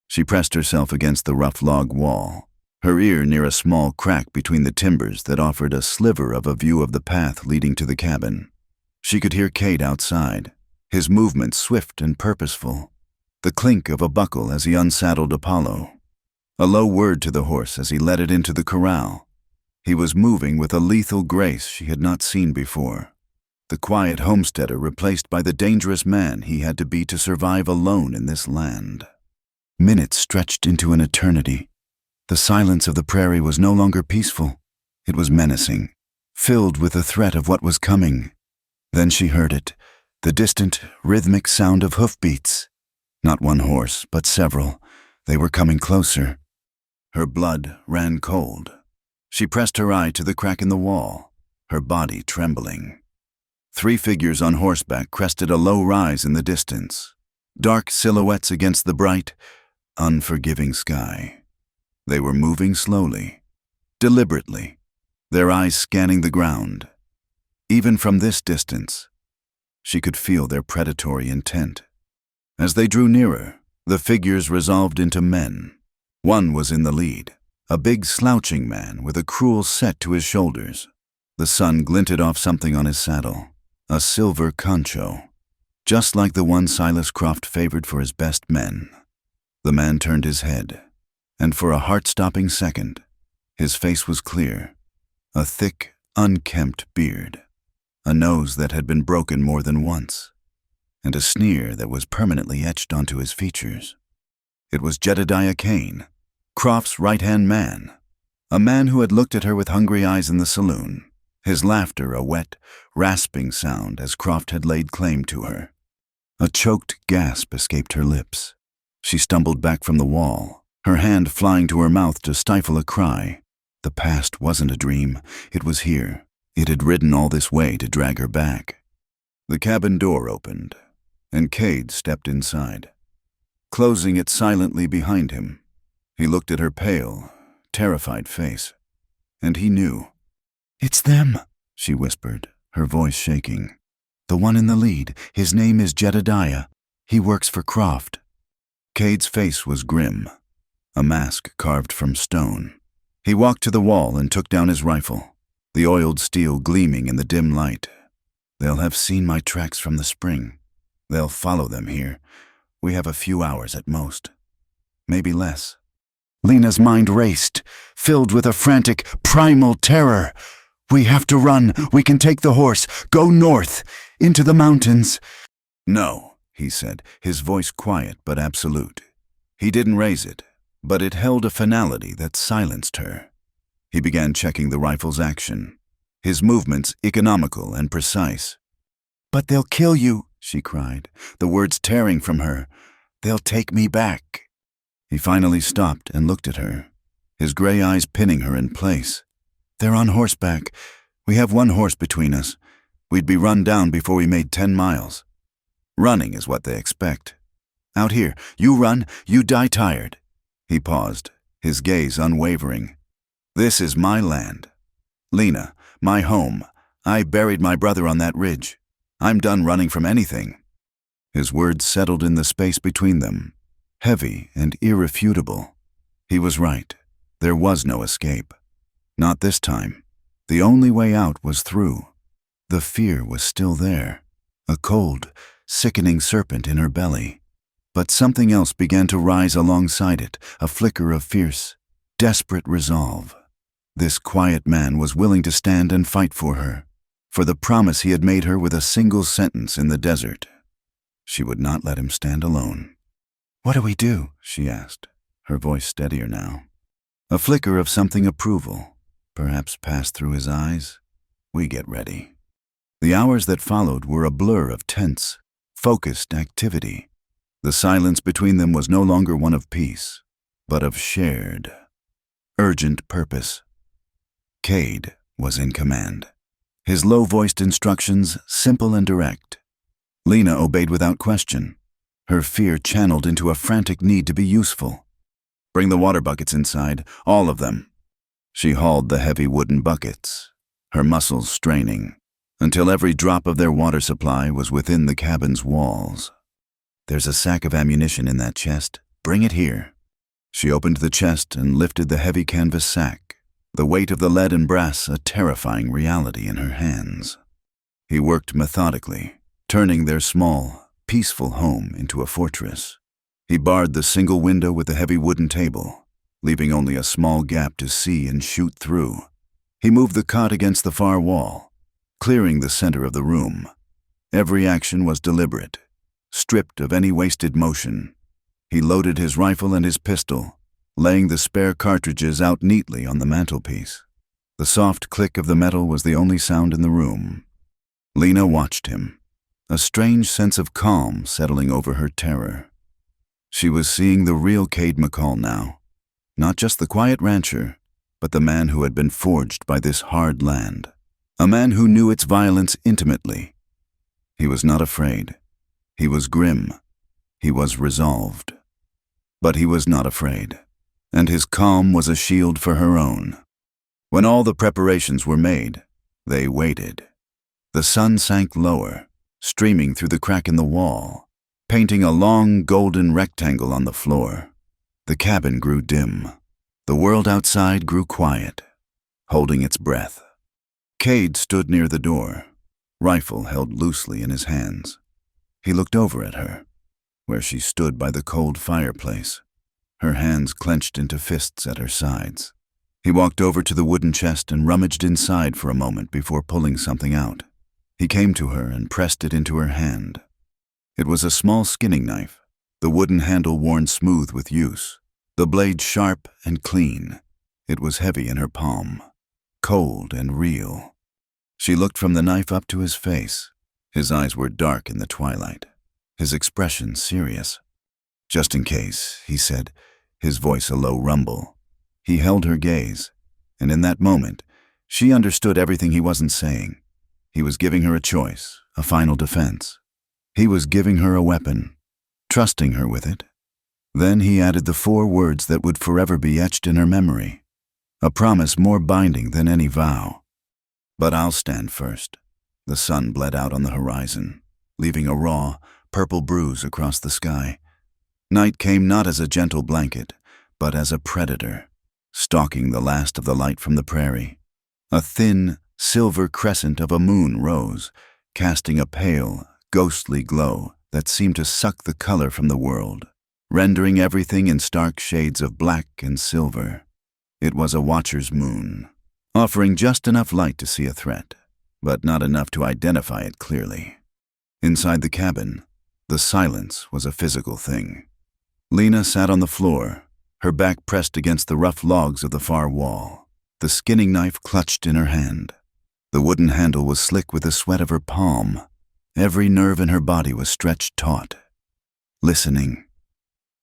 She pressed herself against the rough log wall, her ear near a small crack between the timbers that offered a sliver of a view of the path leading to the cabin. She could hear Cade outside, his movements swift and purposeful, the clink of a buckle as he unsaddled Apollo, a low word to the horse as he led it into the corral. He was moving with a lethal grace she had not seen before. The quiet homesteader replaced by the dangerous man he had to be to survive alone in this land. Minutes stretched into an eternity. The silence of the prairie was no longer peaceful. It was menacing, filled with the threat of what was coming. Then she heard it, the distant, rhythmic sound of hoofbeats. Not one horse, but several. They were coming closer. Her blood ran cold. She pressed her eye to the crack in the wall, her body trembling. 3 figures on horseback crested a low rise in the distance, dark silhouettes against the bright, unforgiving sky. They were moving slowly, deliberately, their eyes scanning the ground. Even from this distance, she could feel their predatory intent. As they drew nearer, the figures resolved into men. One was in the lead, a big slouching man with a cruel set to his shoulders. The sun glinted off something on his saddle, a silver concho, just like the one Silas Croft favored for his best men. The man turned his head, and for a heart-stopping second, his face was clear, a thick, unkempt beard, a nose that had been broken more than once, and a sneer that was permanently etched onto his features. It was Jedediah Kane, Croft's right-hand man, a man who had looked at her with hungry eyes in the saloon, his laughter a wet, rasping sound as Croft had laid claim to her. A choked gasp escaped her lips. She stumbled back from the wall, her hand flying to her mouth to stifle a cry. The past wasn't a dream. It was here. It had ridden all this way to drag her back. The cabin door opened, and Cade stepped inside, closing it silently behind him. He looked at her pale, terrified face, and he knew. "It's them," she whispered, her voice shaking. "The one in the lead, his name is Jedediah. He works for Croft." Cade's face was grim, a mask carved from stone. He walked to the wall and took down his rifle, the oiled steel gleaming in the dim light. "They'll have seen my tracks from the spring. They'll follow them here. We have a few hours at most. Maybe less." Lena's mind raced, filled with a frantic, primal terror. "We have to run. We can take the horse. Go north, into the mountains." "No," he said, his voice quiet but absolute. He didn't raise it, but it held a finality that silenced her. He began checking the rifle's action, his movements economical and precise. "But they'll kill you," she cried, the words tearing from her. "They'll take me back." He finally stopped and looked at her, his gray eyes pinning her in place. "They're on horseback. We have 1 horse between us. We'd be run down before we made 10 miles. Running is what they expect. Out here, you run, you die tired." He paused, his gaze unwavering. "This is my land. Lena, my home. I buried my brother on that ridge. I'm done running from anything." His words settled in the space between them, heavy and irrefutable. He was right. There was no escape. Not this time. The only way out was through. The fear was still there, a cold, sickening serpent in her belly. But something else began to rise alongside it, a flicker of fierce, desperate resolve. This quiet man was willing to stand and fight for her, for the promise he had made her with a single sentence in the desert. She would not let him stand alone. "What do we do?" she asked, her voice steadier now. A flicker of something approval, perhaps passed through his eyes. "We get ready." The hours that followed were a blur of tense, focused activity. The silence between them was no longer one of peace, but of shared, urgent purpose. Cade was in command. His low-voiced instructions simple and direct. Lena obeyed without question, her fear channeled into a frantic need to be useful. "Bring the water buckets inside, all of them." She hauled the heavy wooden buckets, her muscles straining, until every drop of their water supply was within the cabin's walls. "There's a sack of ammunition in that chest. Bring it here." She opened the chest and lifted the heavy canvas sack, the weight of the lead and brass a terrifying reality in her hands. He worked methodically, turning their small, peaceful home into a fortress. He barred the single window with the heavy wooden table, leaving only a small gap to see and shoot through. He moved the cot against the far wall, clearing the center of the room. Every action was deliberate, stripped of any wasted motion. He loaded his rifle and his pistol, laying the spare cartridges out neatly on the mantelpiece. The soft click of the metal was the only sound in the room. Lena watched him, a strange sense of calm settling over her terror. She was seeing the real Cade McCall now, not just the quiet rancher, but the man who had been forged by this hard land, a man who knew its violence intimately. He was not afraid. He was grim. He was resolved. But he was not afraid, and his calm was a shield for her own. When all the preparations were made, they waited. The sun sank lower, streaming through the crack in the wall, painting a long golden rectangle on the floor. The cabin grew dim. The world outside grew quiet, holding its breath. Cade stood near the door, rifle held loosely in his hands. He looked over at her, where she stood by the cold fireplace, her hands clenched into fists at her sides. He walked over to the wooden chest and rummaged inside for a moment before pulling something out. He came to her and pressed it into her hand. It was a small skinning knife, the wooden handle worn smooth with use, the blade sharp and clean. It was heavy in her palm, cold and real. She looked from the knife up to his face. His eyes were dark in the twilight, his expression serious. "Just in case," he said, his voice a low rumble. He held her gaze, and in that moment, she understood everything he wasn't saying. He was giving her a choice, a final defense. He was giving her a weapon, trusting her with it. Then he added the 4 words that would forever be etched in her memory, a promise more binding than any vow. "But I'll stand first." The sun bled out on the horizon, leaving a raw, purple bruise across the sky. Night came not as a gentle blanket, but as a predator, stalking the last of the light from the prairie. A thin, silver crescent of a moon rose, casting a pale, ghostly glow that seemed to suck the color from the world, rendering everything in stark shades of black and silver. It was a watcher's moon, offering just enough light to see a threat, but not enough to identify it clearly. Inside the cabin, the silence was a physical thing. Lena sat on the floor, her back pressed against the rough logs of the far wall, the skinning knife clutched in her hand. The wooden handle was slick with the sweat of her palm. Every nerve in her body was stretched taut. Listening.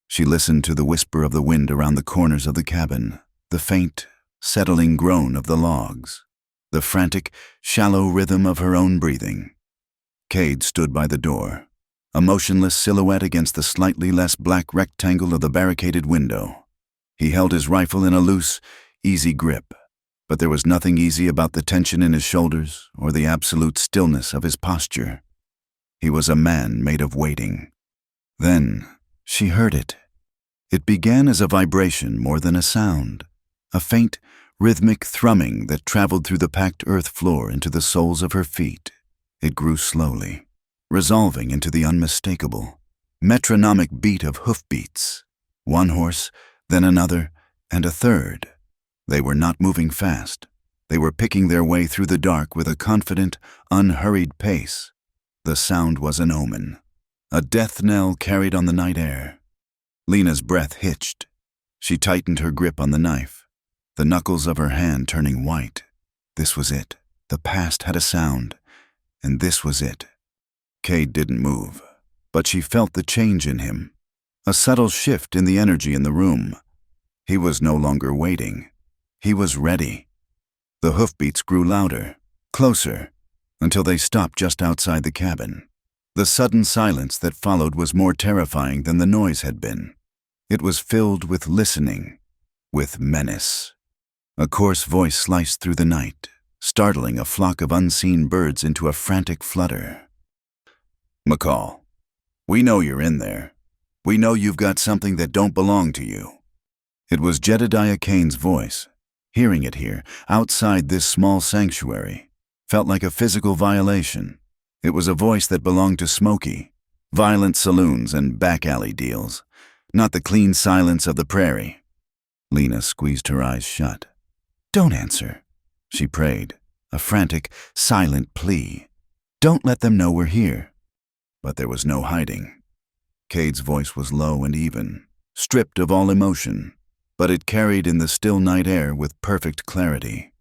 She listened to the whisper of the wind around the corners of the cabin, the faint, settling groan of the logs, the frantic, shallow rhythm of her own breathing. Cade stood by the door, a motionless silhouette against the slightly less black rectangle of the barricaded window. He held his rifle in a loose, easy grip, but there was nothing easy about the tension in his shoulders or the absolute stillness of his posture. He was a man made of waiting. Then she heard it. It began as a vibration more than a sound, a faint, rhythmic thrumming that traveled through the packed earth floor into the soles of her feet. It grew slowly, resolving into the unmistakable, metronomic beat of hoofbeats. One horse, then another, and a third. They were not moving fast. They were picking their way through the dark with a confident, unhurried pace. The sound was an omen, a death knell carried on the night air. Lena's breath hitched. She tightened her grip on the knife, the knuckles of her hand turning white. This was it. The past had a sound, and this was it. Cade didn't move, but she felt the change in him, a subtle shift in the energy in the room. He was no longer waiting. He was ready. The hoofbeats grew louder, closer, until they stopped just outside the cabin. The sudden silence that followed was more terrifying than the noise had been. It was filled with listening, with menace. A coarse voice sliced through the night, startling a flock of unseen birds into a frantic flutter. "McCall, we know you're in there. We know you've got something that don't belong to you." It was Jedediah Kane's voice. Hearing it here, outside this small sanctuary, felt like a physical violation. It was a voice that belonged to Smokey, violent saloons and back-alley deals, not the clean silence of the prairie. Lena squeezed her eyes shut. "Don't answer," she prayed, a frantic, silent plea. "Don't let them know we're here." But there was no hiding. Cade's voice was low and even, stripped of all emotion, but it carried in the still night air with perfect clarity.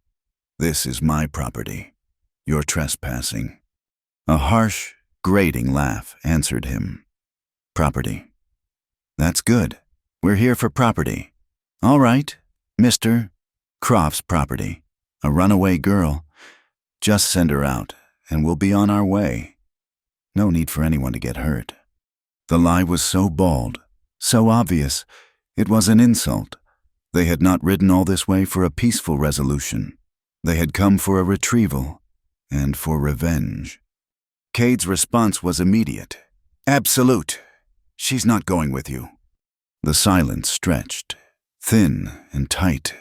"This is my property. You're trespassing." A harsh, grating laugh answered him. "Property. That's good. We're here for property. All right, Mr. Croft's property. A runaway girl. Just send her out, and we'll be on our way. No need for anyone to get hurt." The lie was so bald, so obvious, it was an insult. They had not ridden all this way for a peaceful resolution. They had come for a retrieval and for revenge. Cade's response was immediate. "Absolute. She's not going with you." The silence stretched, thin and tight.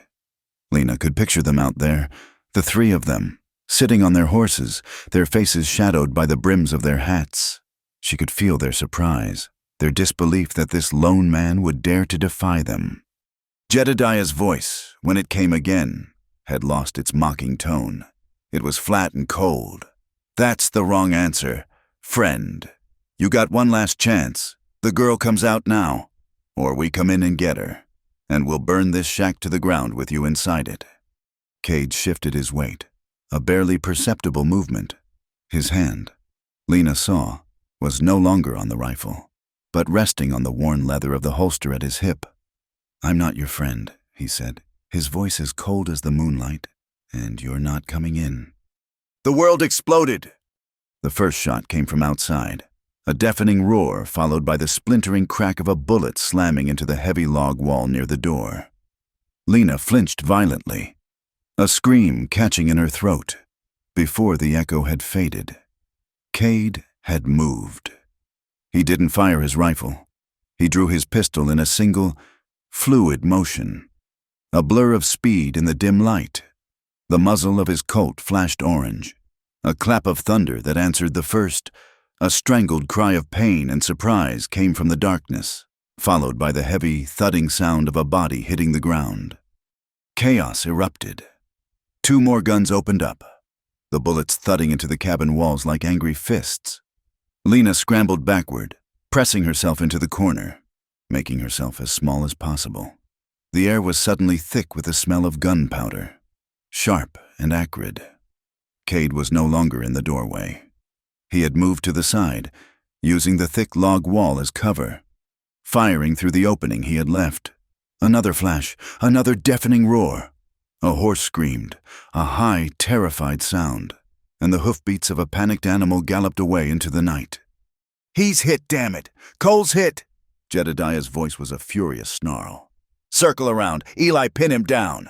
Lena could picture them out there, the three of them, sitting on their horses, their faces shadowed by the brims of their hats. She could feel their surprise, their disbelief that this lone man would dare to defy them. Jedediah's voice, when it came again, had lost its mocking tone. It was flat and cold. "That's the wrong answer, friend. You got one last chance. The girl comes out now, or we come in and get her, and we'll burn this shack to the ground with you inside it." Cade shifted his weight, a barely perceptible movement. His hand, Lena saw, was no longer on the rifle, but resting on the worn leather of the holster at his hip. "I'm not your friend," he said, his voice as cold as the moonlight, "and you're not coming in." The world exploded. The first shot came from outside, a deafening roar followed by the splintering crack of a bullet slamming into the heavy log wall near the door. Lena flinched violently, a scream catching in her throat. Before the echo had faded, Cade had moved. He didn't fire his rifle. He drew his pistol in a single, fluid motion, a blur of speed in the dim light. The muzzle of his Colt flashed orange, a clap of thunder that answered the first. A strangled cry of pain and surprise came from the darkness, followed by the heavy, thudding sound of a body hitting the ground. Chaos erupted. Two more guns opened up, the bullets thudding into the cabin walls like angry fists. Lena scrambled backward, pressing herself into the corner, making herself as small as possible. The air was suddenly thick with the smell of gunpowder, sharp and acrid. Cade was no longer in the doorway. He had moved to the side, using the thick log wall as cover, firing through the opening he had left. Another flash, another deafening roar. A horse screamed, a high, terrified sound, and the hoofbeats of a panicked animal galloped away into the night. "He's hit, damn it! Cole's hit!" Jedediah's voice was a furious snarl. "Circle around! Eli, pin him down!"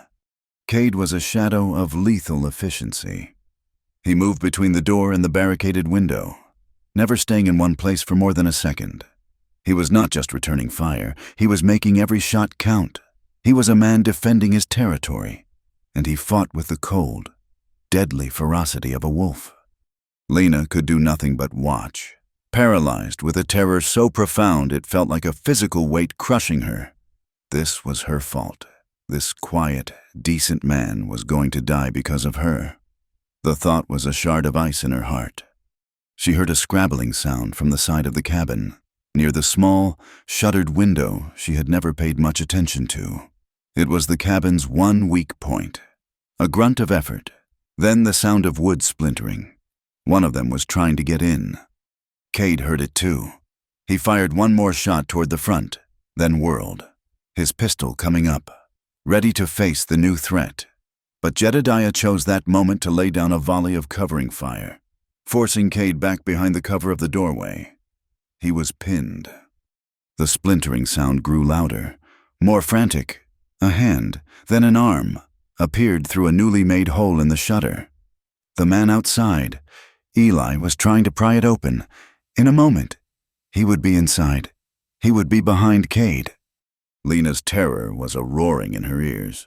Cade was a shadow of lethal efficiency. He moved between the door and the barricaded window, never staying in one place for more than a second. He was not just returning fire, he was making every shot count. He was a man defending his territory, and he fought with the cold, deadly ferocity of a wolf. Lena could do nothing but watch, paralyzed with a terror so profound it felt like a physical weight crushing her. This was her fault. This quiet, decent man was going to die because of her. The thought was a shard of ice in her heart. She heard a scrabbling sound from the side of the cabin, near the small, shuttered window she had never paid much attention to. It was the cabin's one weak point. A grunt of effort, then the sound of wood splintering. One of them was trying to get in. Cade heard it too. He fired one more shot toward the front, then whirled, his pistol coming up, ready to face the new threat. But Jedediah chose that moment to lay down a volley of covering fire, forcing Cade back behind the cover of the doorway. He was pinned. The splintering sound grew louder, more frantic. A hand, then an arm, appeared through a newly made hole in the shutter. The man outside, Eli, was trying to pry it open. In a moment, he would be inside. He would be behind Cade. Lena's terror was a roaring in her ears.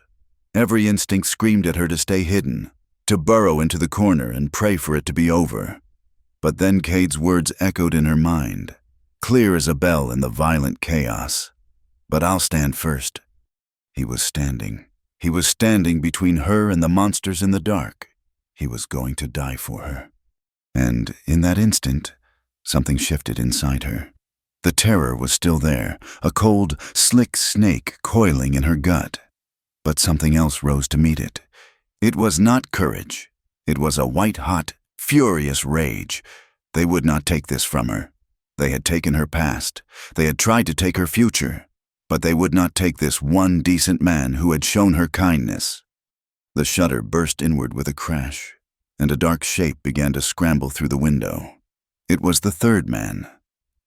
Every instinct screamed at her to stay hidden, to burrow into the corner and pray for it to be over. But then Cade's words echoed in her mind, clear as a bell in the violent chaos. "But I'll stand first." He was standing. He was standing between her and the monsters in the dark. He was going to die for her. And in that instant, something shifted inside her. The terror was still there, a cold, slick snake coiling in her gut. But something else rose to meet it. It was not courage. It was a white-hot, furious rage. They would not take this from her. They had taken her past. They had tried to take her future. But they would not take this one decent man who had shown her kindness. The shutter burst inward with a crash, and a dark shape began to scramble through the window. It was the third man,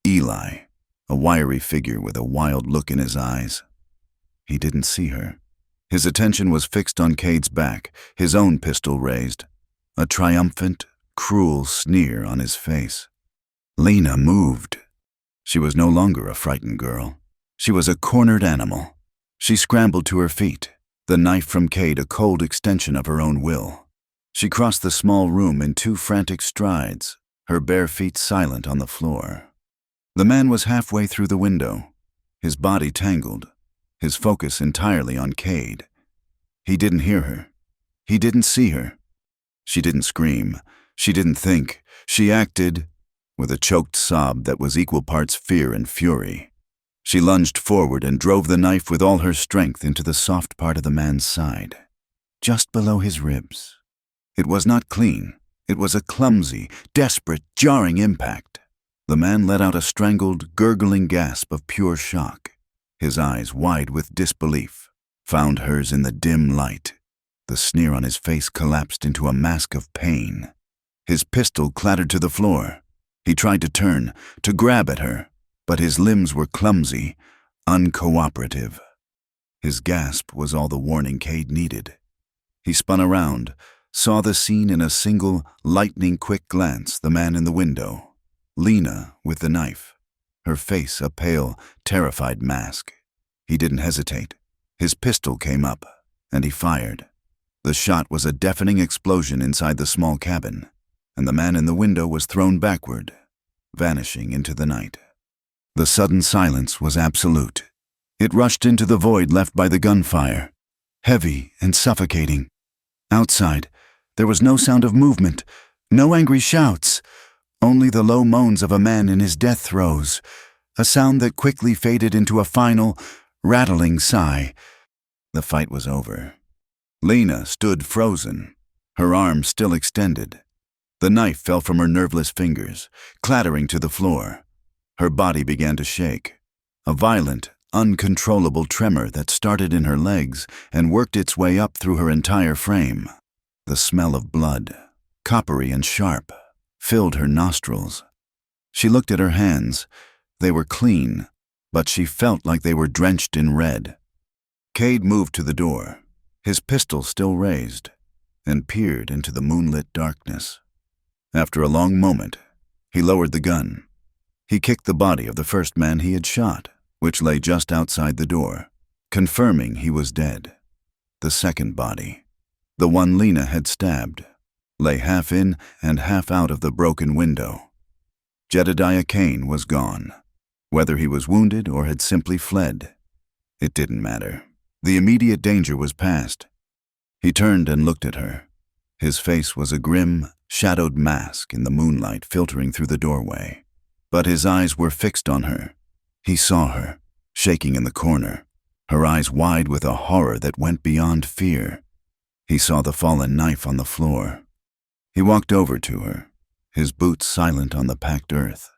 Eli, a wiry figure with a wild look in his eyes. He didn't see her. His attention was fixed on Cade's back, his own pistol raised, a triumphant, cruel sneer on his face. Lena moved. She was no longer a frightened girl. She was a cornered animal. She scrambled to her feet, the knife from Cade a cold extension of her own will. She crossed the small room in 2 frantic strides, her bare feet silent on the floor. The man was halfway through the window, his body tangled, his focus entirely on Cade. He didn't hear her. He didn't see her. She didn't scream. She didn't think. She acted with a choked sob that was equal parts fear and fury. She lunged forward and drove the knife with all her strength into the soft part of the man's side, just below his ribs. It was not clean. It was a clumsy, desperate, jarring impact. The man let out a strangled, gurgling gasp of pure shock. His eyes, wide with disbelief, found hers in the dim light. The sneer on his face collapsed into a mask of pain. His pistol clattered to the floor. He tried to turn, to grab at her, but his limbs were clumsy, uncooperative. His gasp was all the warning Cade needed. He spun around, saw the scene in a single, lightning-quick glance, the man in the window, Lena with the knife, her face a pale, terrified mask. He didn't hesitate. His pistol came up, and he fired. The shot was a deafening explosion inside the small cabin, and the man in the window was thrown backward, vanishing into the night. The sudden silence was absolute. It rushed into the void left by the gunfire, heavy and suffocating. Outside, there was no sound of movement, no angry shouts, only the low moans of a man in his death throes, a sound that quickly faded into a final, rattling sigh. The fight was over. Lena stood frozen, her arm still extended. The knife fell from her nerveless fingers, clattering to the floor. Her body began to shake, a violent, uncontrollable tremor that started in her legs and worked its way up through her entire frame. The smell of blood, coppery and sharp, filled her nostrils. She looked at her hands. They were clean, but she felt like they were drenched in red. Cade moved to the door, his pistol still raised, and peered into the moonlit darkness. After a long moment, he lowered the gun. He kicked the body of the first man he had shot, which lay just outside the door, confirming he was dead. The second body, the one Lena had stabbed, lay half in and half out of the broken window. Jedediah Kane was gone. Whether he was wounded or had simply fled, it didn't matter. The immediate danger was past. He turned and looked at her. His face was a grim, shadowed mask in the moonlight filtering through the doorway. But his eyes were fixed on her. He saw her, shaking in the corner, her eyes wide with a horror that went beyond fear. He saw the fallen knife on the floor. He walked over to her, his boots silent on the packed earth.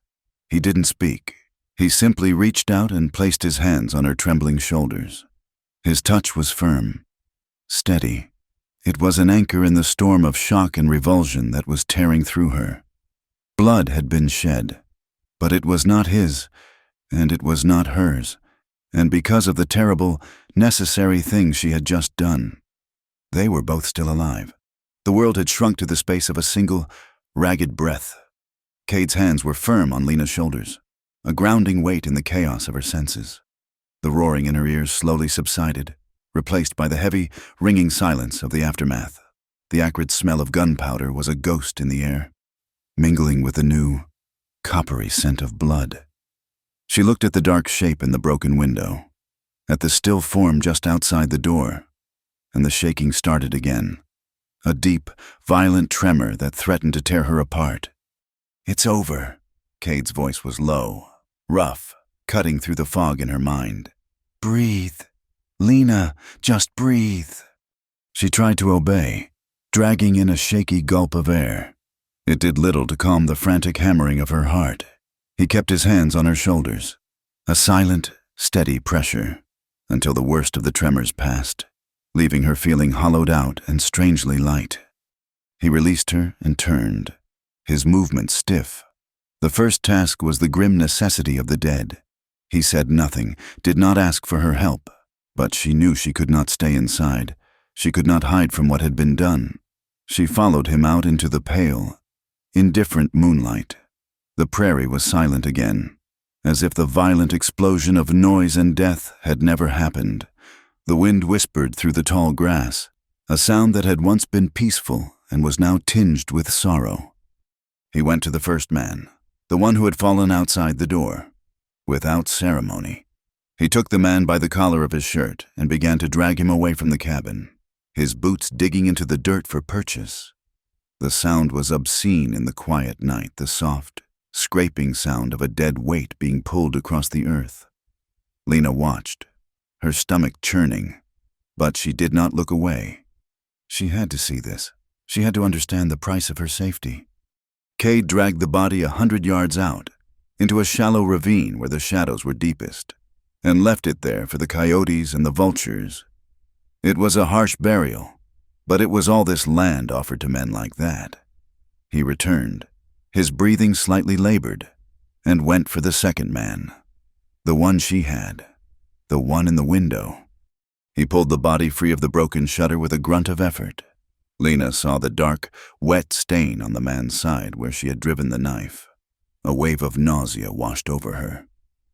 He didn't speak. He simply reached out and placed his hands on her trembling shoulders. His touch was firm, steady. It was an anchor in the storm of shock and revulsion that was tearing through her. Blood had been shed, but it was not his, and it was not hers, and because of the terrible, necessary thing she had just done. They were both still alive. The world had shrunk to the space of a single, ragged breath. Cade's hands were firm on Lena's shoulders, a grounding weight in the chaos of her senses. The roaring in her ears slowly subsided, replaced by the heavy, ringing silence of the aftermath. The acrid smell of gunpowder was a ghost in the air, mingling with the new, coppery scent of blood. She looked at the dark shape in the broken window, at the still form just outside the door, and the shaking started again, a deep, violent tremor that threatened to tear her apart. "It's over." Cade's voice was low, rough, cutting through the fog in her mind. "Breathe. Lena, just breathe." She tried to obey, dragging in a shaky gulp of air. It did little to calm the frantic hammering of her heart. He kept his hands on her shoulders, a silent, steady pressure, until the worst of the tremors passed, leaving her feeling hollowed out and strangely light. He released her and turned, his movements stiff. The first task was the grim necessity of the dead. He said nothing, did not ask for her help, but she knew she could not stay inside. She could not hide from what had been done. She followed him out into the pale, indifferent moonlight. The prairie was silent again, as if the violent explosion of noise and death had never happened. The wind whispered through the tall grass, a sound that had once been peaceful and was now tinged with sorrow. He went to the first man, the one who had fallen outside the door. Without ceremony, he took the man by the collar of his shirt and began to drag him away from the cabin, his boots digging into the dirt for purchase. The sound was obscene in the quiet night, the soft, scraping sound of a dead weight being pulled across the earth. Lena watched, her stomach churning, but she did not look away. She had to see this. She had to understand the price of her safety. Cade dragged the body 100 yards out, into a shallow ravine where the shadows were deepest, and left it there for the coyotes and the vultures. It was a harsh burial, but it was all this land offered to men like that. He returned, his breathing slightly labored, and went for the second man, the one she had, the one in the window. He pulled the body free of the broken shutter with a grunt of effort. Lena saw the dark, wet stain on the man's side where she had driven the knife. A wave of nausea washed over her,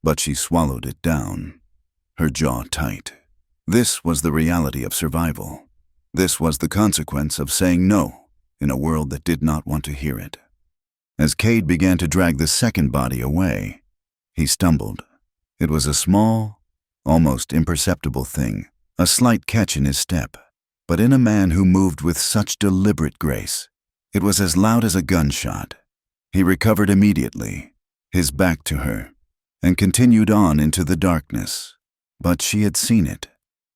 but she swallowed it down, her jaw tight. This was the reality of survival. This was the consequence of saying no in a world that did not want to hear it. As Cade began to drag the second body away, he stumbled. It was a small, almost imperceptible thing, a slight catch in his step, but in a man who moved with such deliberate grace, it was as loud as a gunshot. He recovered immediately, his back to her, and continued on into the darkness. But she had seen it,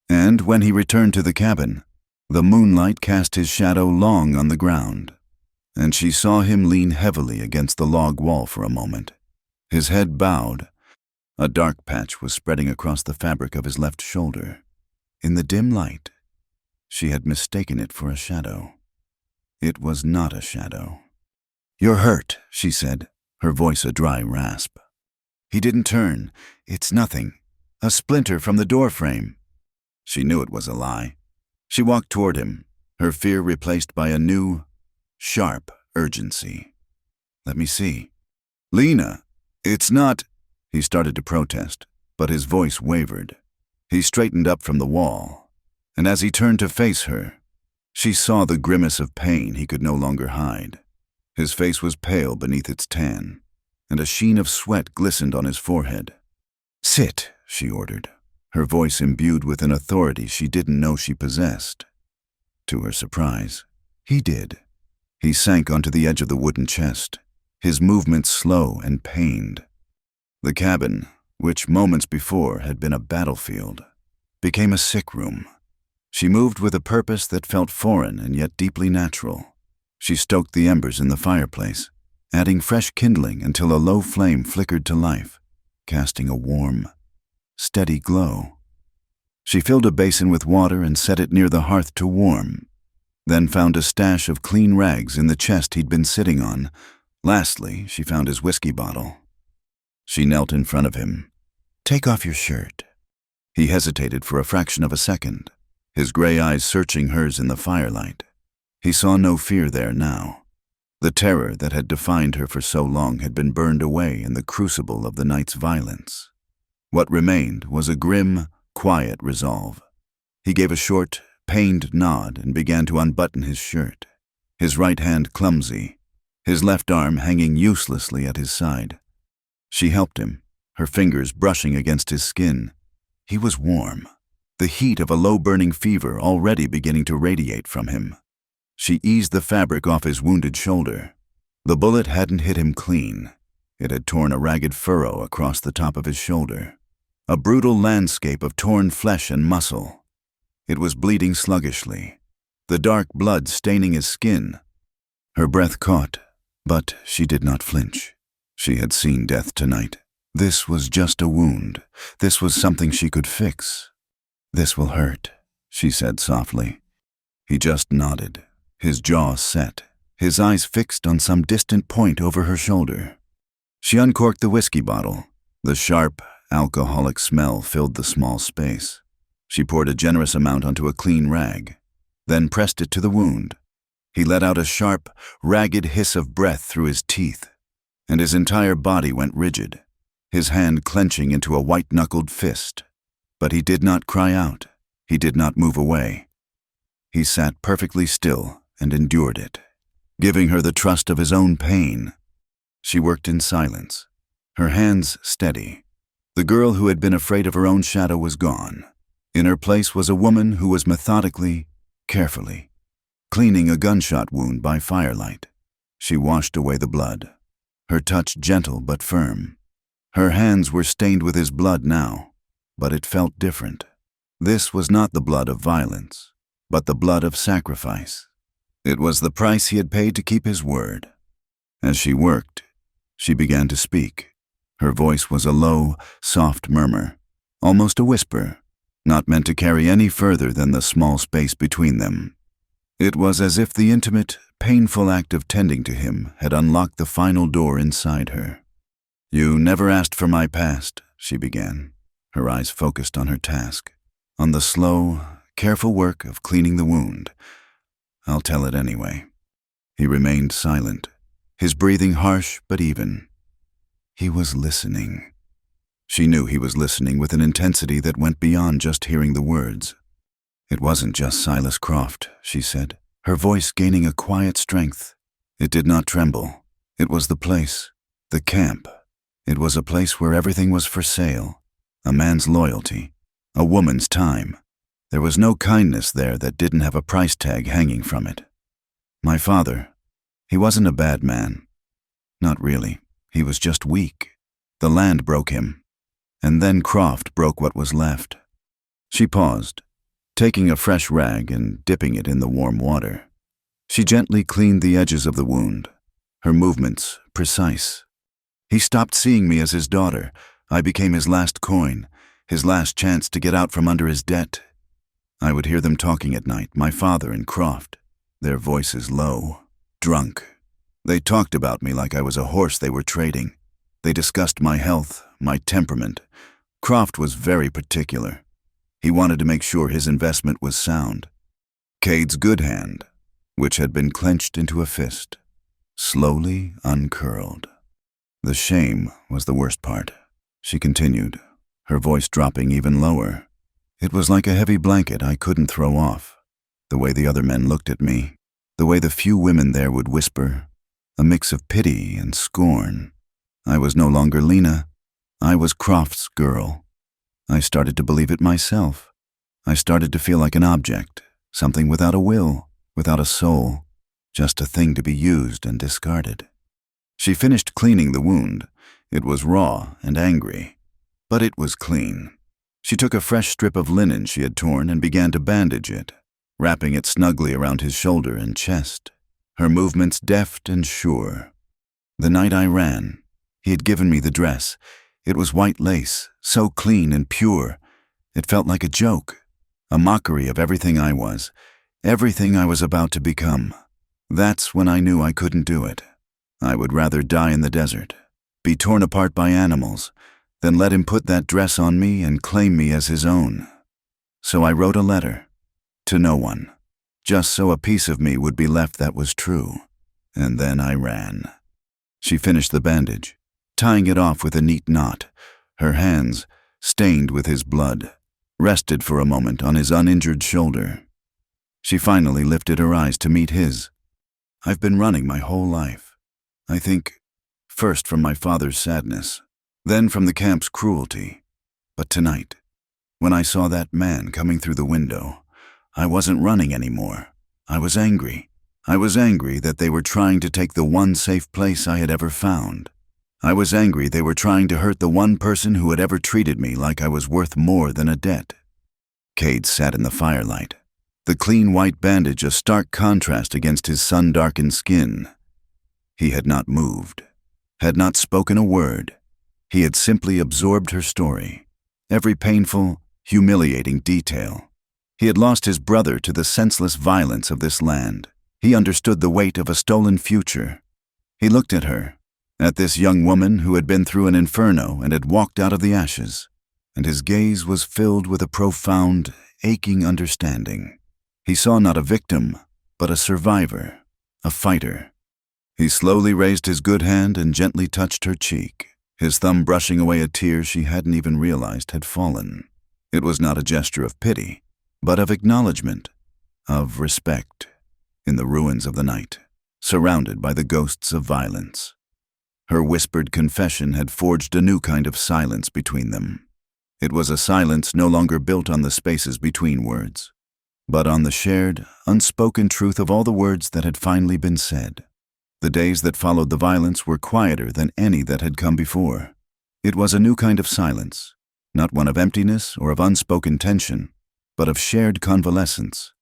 and when he returned to the cabin, the moonlight cast his shadow long on the ground, and she saw him lean heavily against the log wall for a moment, his head bowed. A dark patch was spreading across the fabric of his left shoulder. In the dim light, she had mistaken it for a shadow. It was not a shadow. "You're hurt," she said, her voice a dry rasp. He didn't turn. "It's nothing. A splinter from the door frame." She knew it was a lie. She walked toward him, her fear replaced by a new, sharp urgency. "Let me see." "Lena, it's not—" He started to protest, but his voice wavered. He straightened up from the wall, and as he turned to face her, she saw the grimace of pain he could no longer hide. His face was pale beneath its tan, and a sheen of sweat glistened on his forehead. "Sit," she ordered, her voice imbued with an authority she didn't know she possessed. To her surprise, he did. He sank onto the edge of the wooden chest, his movements slow and pained. The cabin, which moments before had been a battlefield, became a sick room. She moved with a purpose that felt foreign and yet deeply natural. She stoked the embers in the fireplace, adding fresh kindling until a low flame flickered to life, casting a warm, steady glow. She filled a basin with water and set it near the hearth to warm, then found a stash of clean rags in the chest he'd been sitting on. Lastly, she found his whiskey bottle. She knelt in front of him. "Take off your shirt." He hesitated for a fraction of a second, his gray eyes searching hers in the firelight. He saw no fear there now. The terror that had defined her for so long had been burned away in the crucible of the night's violence. What remained was a grim, quiet resolve. He gave a short, pained nod and began to unbutton his shirt, his right hand clumsy, his left arm hanging uselessly at his side. She helped him, her fingers brushing against his skin. He was warm, the heat of a low-burning fever already beginning to radiate from him. She eased the fabric off his wounded shoulder. The bullet hadn't hit him clean. It had torn a ragged furrow across the top of his shoulder, a brutal landscape of torn flesh and muscle. It was bleeding sluggishly, the dark blood staining his skin. Her breath caught, but she did not flinch. She had seen death tonight. This was just a wound. This was something she could fix. "This will hurt," she said softly. He just nodded, his jaw set, his eyes fixed on some distant point over her shoulder. She uncorked the whiskey bottle. The sharp, alcoholic smell filled the small space. She poured a generous amount onto a clean rag, then pressed it to the wound. He let out a sharp, ragged hiss of breath through his teeth, and his entire body went rigid, his hand clenching into a white-knuckled fist. But he did not cry out. He did not move away. He sat perfectly still and endured it, giving her the trust of his own pain. She worked in silence, her hands steady. The girl who had been afraid of her own shadow was gone. In her place was a woman who was methodically, carefully, cleaning a gunshot wound by firelight. She washed away the blood, her touch gentle but firm. Her hands were stained with his blood now, but it felt different. This was not the blood of violence, but the blood of sacrifice. It was the price he had paid to keep his word. As she worked, she began to speak. Her voice was a low, soft murmur, almost a whisper, not meant to carry any further than the small space between them. It was as if the intimate, painful act of tending to him had unlocked the final door inside her. "You never asked for my past," she began, her eyes focused on her task, on the slow, careful work of cleaning the wound. "I'll tell it anyway." He remained silent, his breathing harsh but even. He was listening. She knew he was listening with an intensity that went beyond just hearing the words. "It wasn't just Silas Croft," she said, her voice gaining a quiet strength. It did not tremble. It was the place, the camp. It was a place where everything was for sale, a man's loyalty, a woman's time. There was no kindness there that didn't have a price tag hanging from it. My father, he wasn't a bad man. Not really. He was just weak. The land broke him. And then Croft broke what was left. She paused, taking a fresh rag and dipping it in the warm water. She gently cleaned the edges of the wound, her movements precise. He stopped seeing me as his daughter. I became his last coin, his last chance to get out from under his debt. I would hear them talking at night, my father and Croft, their voices low, drunk. They talked about me like I was a horse they were trading. They discussed my health, my temperament. Croft was very particular. He wanted to make sure his investment was sound. Cade's good hand, which had been clenched into a fist, slowly uncurled. The shame was the worst part, she continued, her voice dropping even lower. It was like a heavy blanket I couldn't throw off. The way the other men looked at me, the way the few women there would whisper, a mix of pity and scorn. I was no longer Lena. I was Croft's girl. I started to believe it myself. I started to feel like an object, something without a will, without a soul, just a thing to be used and discarded. She finished cleaning the wound. It was raw and angry, but it was clean. She took a fresh strip of linen she had torn and began to bandage it, wrapping it snugly around his shoulder and chest, her movements deft and sure. The night I ran, he had given me the dress. It was white lace, so clean and pure. It felt like a joke, a mockery of everything I was, everything I was about to become. That's when I knew I couldn't do it. I would rather die in the desert, be torn apart by animals, than let him put that dress on me and claim me as his own. So I wrote a letter, to no one, just so a piece of me would be left that was true. And then I ran. She finished the bandage, tying it off with a neat knot. Her hands, stained with his blood, rested for a moment on his uninjured shoulder. She finally lifted her eyes to meet his. I've been running my whole life. I think, first from my father's sadness, then from the camp's cruelty. But tonight, when I saw that man coming through the window, I wasn't running anymore. I was angry. I was angry that they were trying to take the one safe place I had ever found. I was angry they were trying to hurt the one person who had ever treated me like I was worth more than a debt. Cade sat in the firelight, the clean white bandage a stark contrast against his sun-darkened skin. He had not moved, had not spoken a word. He had simply absorbed her story, every painful, humiliating detail. He had lost his brother to the senseless violence of this land. He understood the weight of a stolen future. He looked at her, at this young woman who had been through an inferno and had walked out of the ashes, and his gaze was filled with a profound, aching understanding. He saw not a victim, but a survivor, a fighter. He slowly raised his good hand and gently touched her cheek, his thumb brushing away a tear she hadn't even realized had fallen. It was not a gesture of pity, but of acknowledgement, of respect. In the ruins of the night, surrounded by the ghosts of violence, her whispered confession had forged a new kind of silence between them. It was a silence no longer built on the spaces between words, but on the shared, unspoken truth of all the words that had finally been said. The days that followed the violence were quieter than any that had come before. It was a new kind of silence, not one of emptiness or of unspoken tension, but of shared convalescence.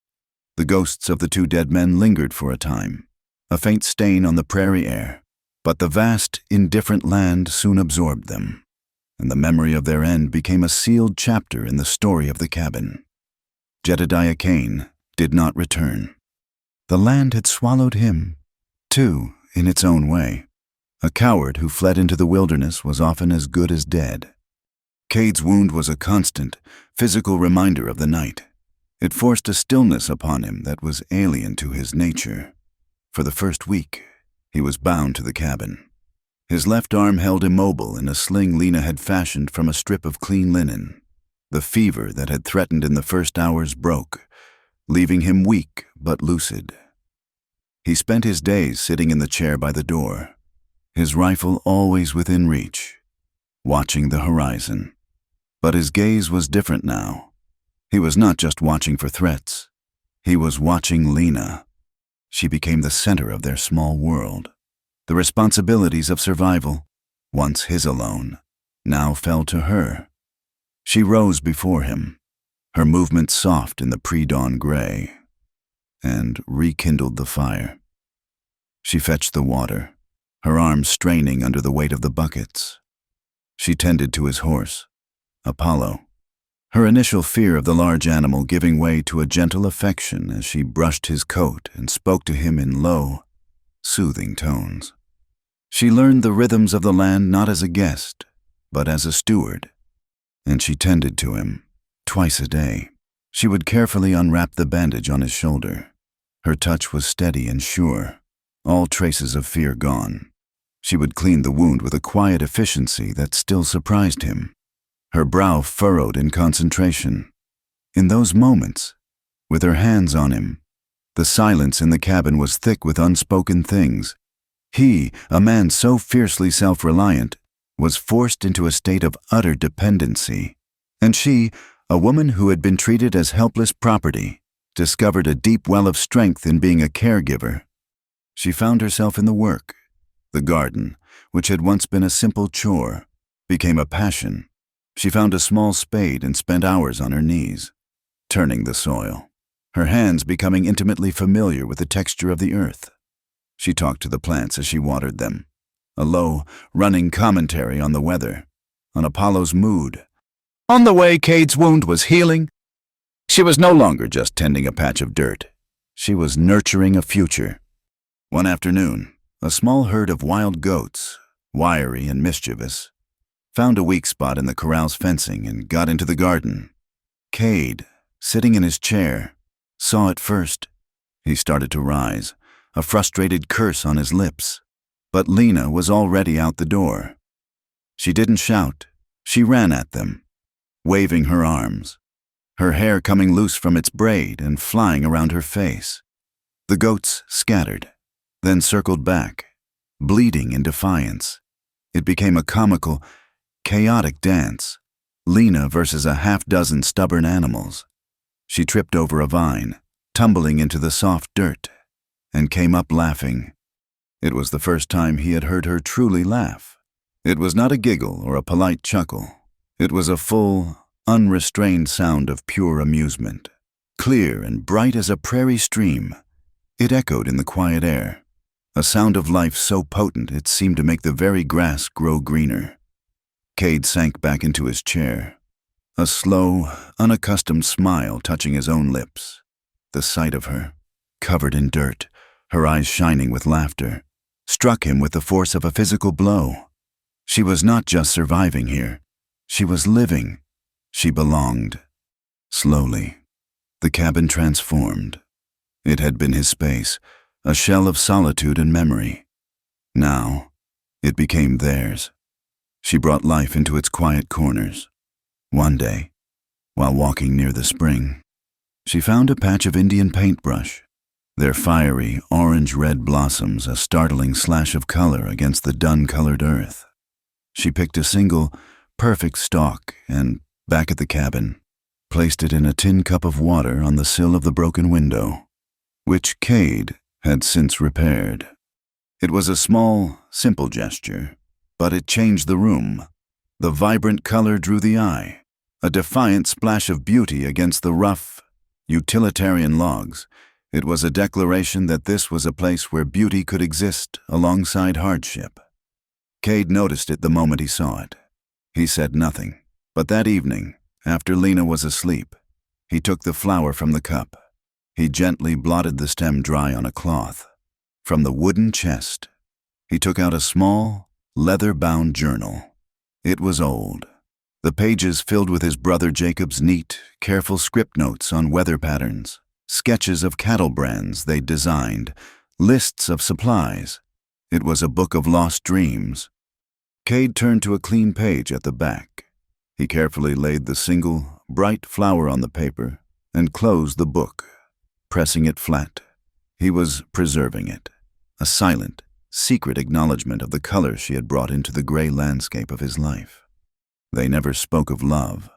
The ghosts of the two dead men lingered for a time, a faint stain on the prairie air, but the vast, indifferent land soon absorbed them, and the memory of their end became a sealed chapter in the story of the cabin. Jedediah Kane did not return. The land had swallowed him, too, in its own way. A coward who fled into the wilderness was often as good as dead. Cade's wound was a constant, physical reminder of the night. It forced a stillness upon him that was alien to his nature. For the first week, he was bound to the cabin. His left arm held immobile in a sling Lena had fashioned from a strip of clean linen. The fever that had threatened in the first hours broke, leaving him weak but lucid. He spent his days sitting in the chair by the door, his rifle always within reach, watching the horizon. But his gaze was different now. He was not just watching for threats. He was watching Lena. She became the center of their small world. The responsibilities of survival, once his alone, now fell to her. She rose before him, her movements soft in the pre-dawn gray, and rekindled the fire. She fetched the water, her arms straining under the weight of the buckets. She tended to his horse, Apollo, her initial fear of the large animal giving way to a gentle affection as she brushed his coat and spoke to him in low, soothing tones. She learned the rhythms of the land not as a guest, but as a steward, and she tended to him twice a day. She would carefully unwrap the bandage on his shoulder. Her touch was steady and sure, all traces of fear gone. She would clean the wound with a quiet efficiency that still surprised him, her brow furrowed in concentration. In those moments, with her hands on him, the silence in the cabin was thick with unspoken things. He, a man so fiercely self-reliant, was forced into a state of utter dependency. And she, a woman who had been treated as helpless property, discovered a deep well of strength in being a caregiver. She found herself in the work. The garden, which had once been a simple chore, became a passion. She found a small spade and spent hours on her knees, turning the soil, her hands becoming intimately familiar with the texture of the earth. She talked to the plants as she watered them, a low, running commentary on the weather, on Apollo's mood, on the way Cade's wound was healing. She was no longer just tending a patch of dirt. She was nurturing a future. One afternoon, a small herd of wild goats, wiry and mischievous, found a weak spot in the corral's fencing and got into the garden. Cade, sitting in his chair, saw it first. He started to rise, a frustrated curse on his lips. But Lena was already out the door. She didn't shout. She ran at them, waving her arms, her hair coming loose from its braid and flying around her face. The goats scattered, then circled back, bleating in defiance. It became a comical, chaotic dance, Lena versus a half-dozen stubborn animals. She tripped over a vine, tumbling into the soft dirt, and came up laughing. It was the first time he had heard her truly laugh. It was not a giggle or a polite chuckle. It was a full, unrestrained sound of pure amusement. Clear and bright as a prairie stream, it echoed in the quiet air. A sound of life so potent it seemed to make the very grass grow greener. Cade sank back into his chair, a slow, unaccustomed smile touching his own lips. The sight of her, covered in dirt, her eyes shining with laughter, struck him with the force of a physical blow. She was not just surviving here. She was living. She belonged. Slowly, the cabin transformed. It had been his space, a shell of solitude and memory. Now, it became theirs. She brought life into its quiet corners. One day, while walking near the spring, she found a patch of Indian paintbrush, their fiery, orange-red blossoms a startling slash of color against the dun-colored earth. She picked a single, perfect stalk and, back at the cabin, placed it in a tin cup of water on the sill of the broken window, which Cade had since repaired. It was a small, simple gesture, but it changed the room. The vibrant color drew the eye, a defiant splash of beauty against the rough, utilitarian logs. It was a declaration that this was a place where beauty could exist alongside hardship. Cade noticed it the moment he saw it. He said nothing, but that evening, after Lena was asleep, he took the flower from the cup. He gently blotted the stem dry on a cloth. From the wooden chest, he took out a small, leather-bound journal. It was old, the pages filled with his brother Jacob's neat, careful script notes on weather patterns, sketches of cattle brands they'd designed, lists of supplies. It was a book of lost dreams. Cade turned to a clean page at the back. He carefully laid the single, bright flower on the paper and closed the book, pressing it flat. He was preserving it, a silent, secret acknowledgement of the color she had brought into the gray landscape of his life. They never spoke of love.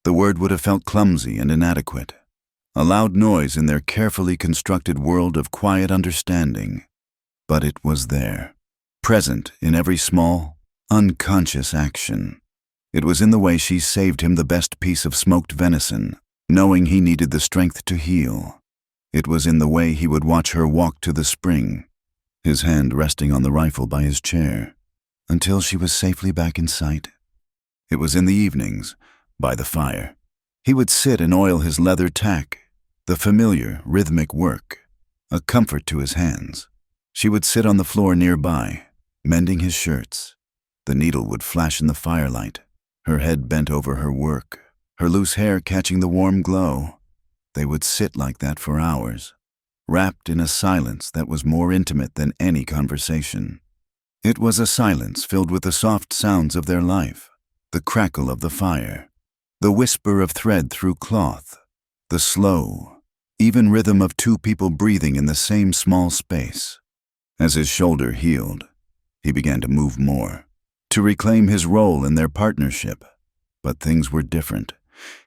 The word would have felt clumsy and inadequate, a loud noise in their carefully constructed world of quiet understanding. But it was there, present in every small, unconscious action. It was in the way she saved him the best piece of smoked venison, knowing he needed the strength to heal. It was in the way he would watch her walk to the spring, his hand resting on the rifle by his chair, until she was safely back in sight. It was in the evenings, by the fire. He would sit and oil his leather tack, the familiar, rhythmic work, a comfort to his hands. She would sit on the floor nearby, mending his shirts. The needle would flash in the firelight, her head bent over her work, her loose hair catching the warm glow. They would sit like that for hours, wrapped in a silence that was more intimate than any conversation. It was a silence filled with the soft sounds of their life, the crackle of the fire, the whisper of thread through cloth, the slow, even rhythm of two people breathing in the same small space. As his shoulder healed, he began to move more, to reclaim his role in their partnership. But things were different.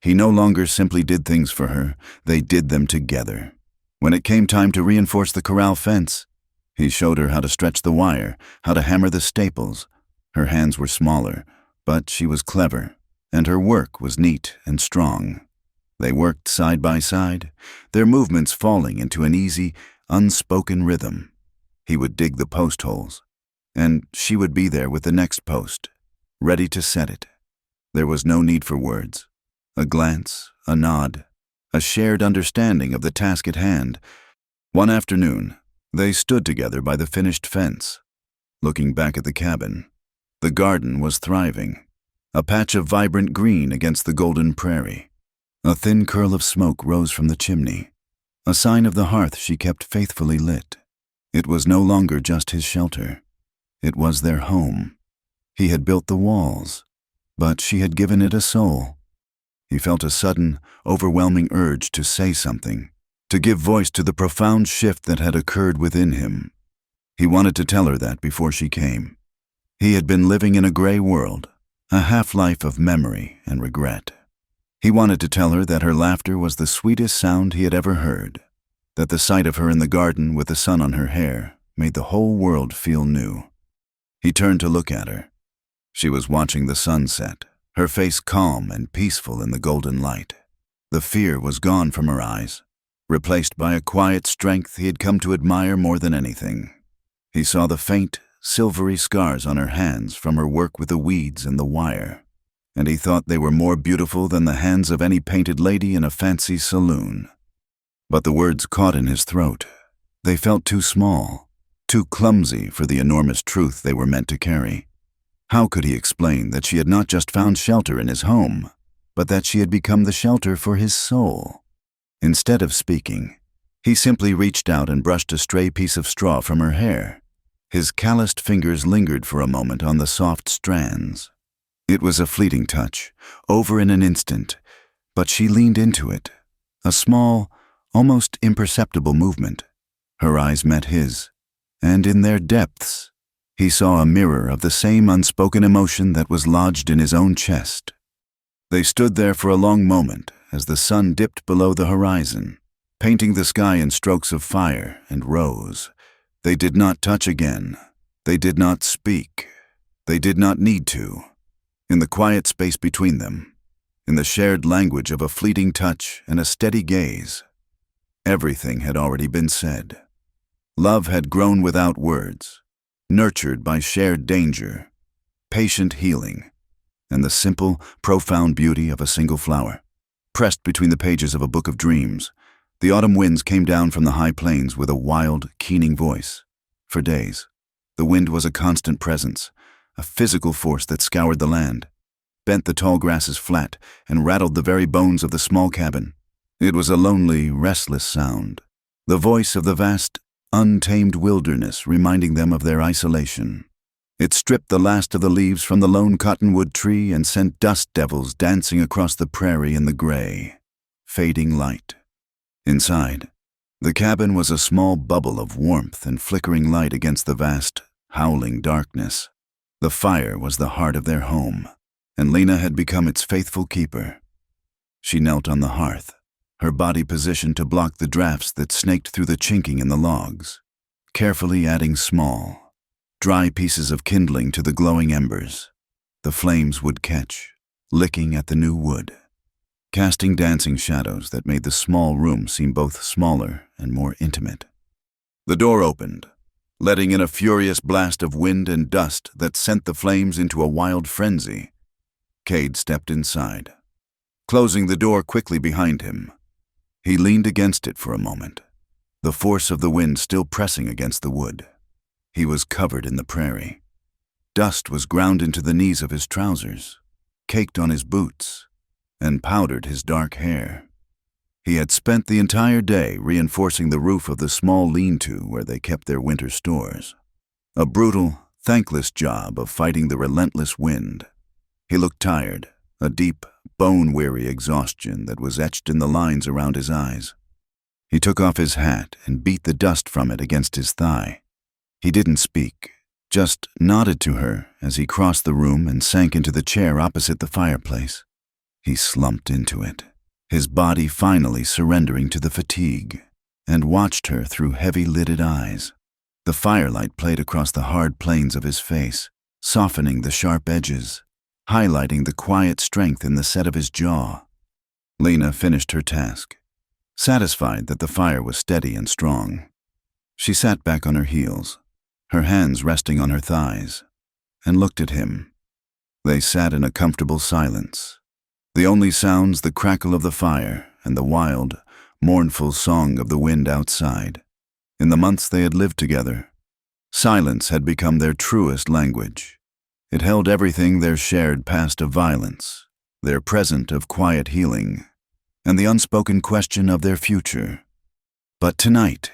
He no longer simply did things for her, they did them together. When it came time to reinforce the corral fence, he showed her how to stretch the wire, how to hammer the staples. Her hands were smaller, but she was clever, and her work was neat and strong. They worked side by side, their movements falling into an easy, unspoken rhythm. He would dig the post holes, and she would be there with the next post, ready to set it. There was no need for words. A glance, a nod, a shared understanding of the task at hand. One afternoon, they stood together by the finished fence, looking back at the cabin. The garden was thriving, a patch of vibrant green against the golden prairie. A thin curl of smoke rose from the chimney, a sign of the hearth she kept faithfully lit. It was no longer just his shelter. It was their home. He had built the walls, but she had given it a soul. He felt a sudden, overwhelming urge to say something, to give voice to the profound shift that had occurred within him. He wanted to tell her that before she came. He had been living in a gray world, a half-life of memory and regret. He wanted to tell her that her laughter was the sweetest sound he had ever heard, that the sight of her in the garden with the sun on her hair made the whole world feel new. He turned to look at her. She was watching the sunset, her face calm and peaceful in the golden light. The fear was gone from her eyes, replaced by a quiet strength he had come to admire more than anything. He saw the faint, silvery scars on her hands from her work with the weeds and the wire, and he thought they were more beautiful than the hands of any painted lady in a fancy saloon. But the words caught in his throat. They felt too small, too clumsy for the enormous truth they were meant to carry. How could he explain that she had not just found shelter in his home, but that she had become the shelter for his soul? Instead of speaking, he simply reached out and brushed a stray piece of straw from her hair. His calloused fingers lingered for a moment on the soft strands. It was a fleeting touch, over in an instant, but she leaned into it. A small, almost imperceptible movement. Her eyes met his, and in their depths, he saw a mirror of the same unspoken emotion that was lodged in his own chest. They stood there for a long moment as the sun dipped below the horizon, painting the sky in strokes of fire and rose. They did not touch again. They did not speak. They did not need to. In the quiet space between them, in the shared language of a fleeting touch and a steady gaze, everything had already been said. Love had grown without words, nurtured by shared danger, patient healing, and the simple, profound beauty of a single flower. Pressed between the pages of a book of dreams, the autumn winds came down from the high plains with a wild, keening voice. For days, the wind was a constant presence, a physical force that scoured the land, bent the tall grasses flat, and rattled the very bones of the small cabin. It was a lonely, restless sound, the voice of the vast, untamed wilderness reminding them of their isolation. It stripped the last of the leaves from the lone cottonwood tree and sent dust devils dancing across the prairie in the gray, fading light. Inside, the cabin was a small bubble of warmth and flickering light against the vast, howling darkness. The fire was the heart of their home, and Lena had become its faithful keeper. She knelt on the hearth, her body positioned to block the drafts that snaked through the chinking in the logs, carefully adding small, dry pieces of kindling to the glowing embers. The flames would catch, licking at the new wood, casting dancing shadows that made the small room seem both smaller and more intimate. The door opened, letting in a furious blast of wind and dust that sent the flames into a wild frenzy. Cade stepped inside, closing the door quickly behind him. He leaned against it for a moment, the force of the wind still pressing against the wood. He was covered in the prairie. Dust was ground into the knees of his trousers, caked on his boots, and powdered his dark hair. He had spent the entire day reinforcing the roof of the small lean-to where they kept their winter stores. A brutal, thankless job of fighting the relentless wind. He looked tired, a deep, bone-weary exhaustion that was etched in the lines around his eyes. He took off his hat and beat the dust from it against his thigh. He didn't speak, just nodded to her as he crossed the room and sank into the chair opposite the fireplace. He slumped into it, his body finally surrendering to the fatigue, and watched her through heavy-lidded eyes. The firelight played across the hard planes of his face, softening the sharp edges, highlighting the quiet strength in the set of his jaw. Lena finished her task, satisfied that the fire was steady and strong. She sat back on her heels, her hands resting on her thighs, and looked at him. They sat in a comfortable silence, the only sounds the crackle of the fire and the wild, mournful song of the wind outside. In the months they had lived together, silence had become their truest language. It held everything their shared past of violence, their present of quiet healing, and the unspoken question of their future. But tonight,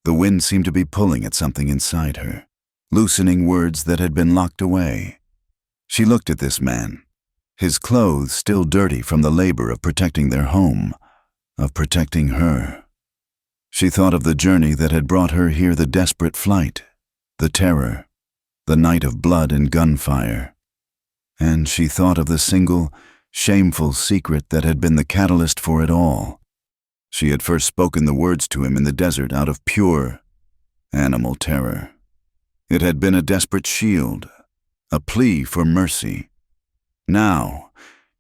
the wind seemed to be pulling at something inside her, loosening words that had been locked away. She looked at this man, his clothes still dirty from the labor of protecting their home, of protecting her. She thought of the journey that had brought her here, the desperate flight, the terror, the night of blood and gunfire. And she thought of the single, shameful secret that had been the catalyst for it all. She had first spoken the words to him in the desert out of pure, animal terror. It had been a desperate shield, a plea for mercy. Now,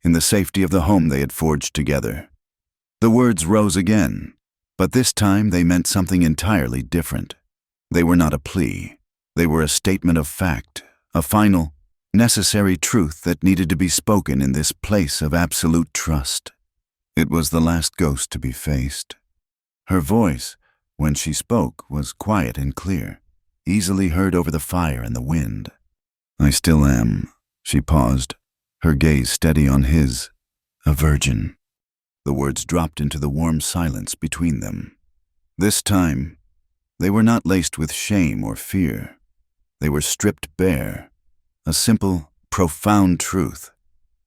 in the safety of the home they had forged together, the words rose again, but this time they meant something entirely different. They were not a plea. They were a statement of fact, a final, necessary truth that needed to be spoken in this place of absolute trust. It was the last ghost to be faced. Her voice, when she spoke, was quiet and clear, easily heard over the fire and the wind. "I still am," she paused, her gaze steady on his, "a virgin." The words dropped into the warm silence between them. This time, they were not laced with shame or fear. They were stripped bare, a simple, profound truth.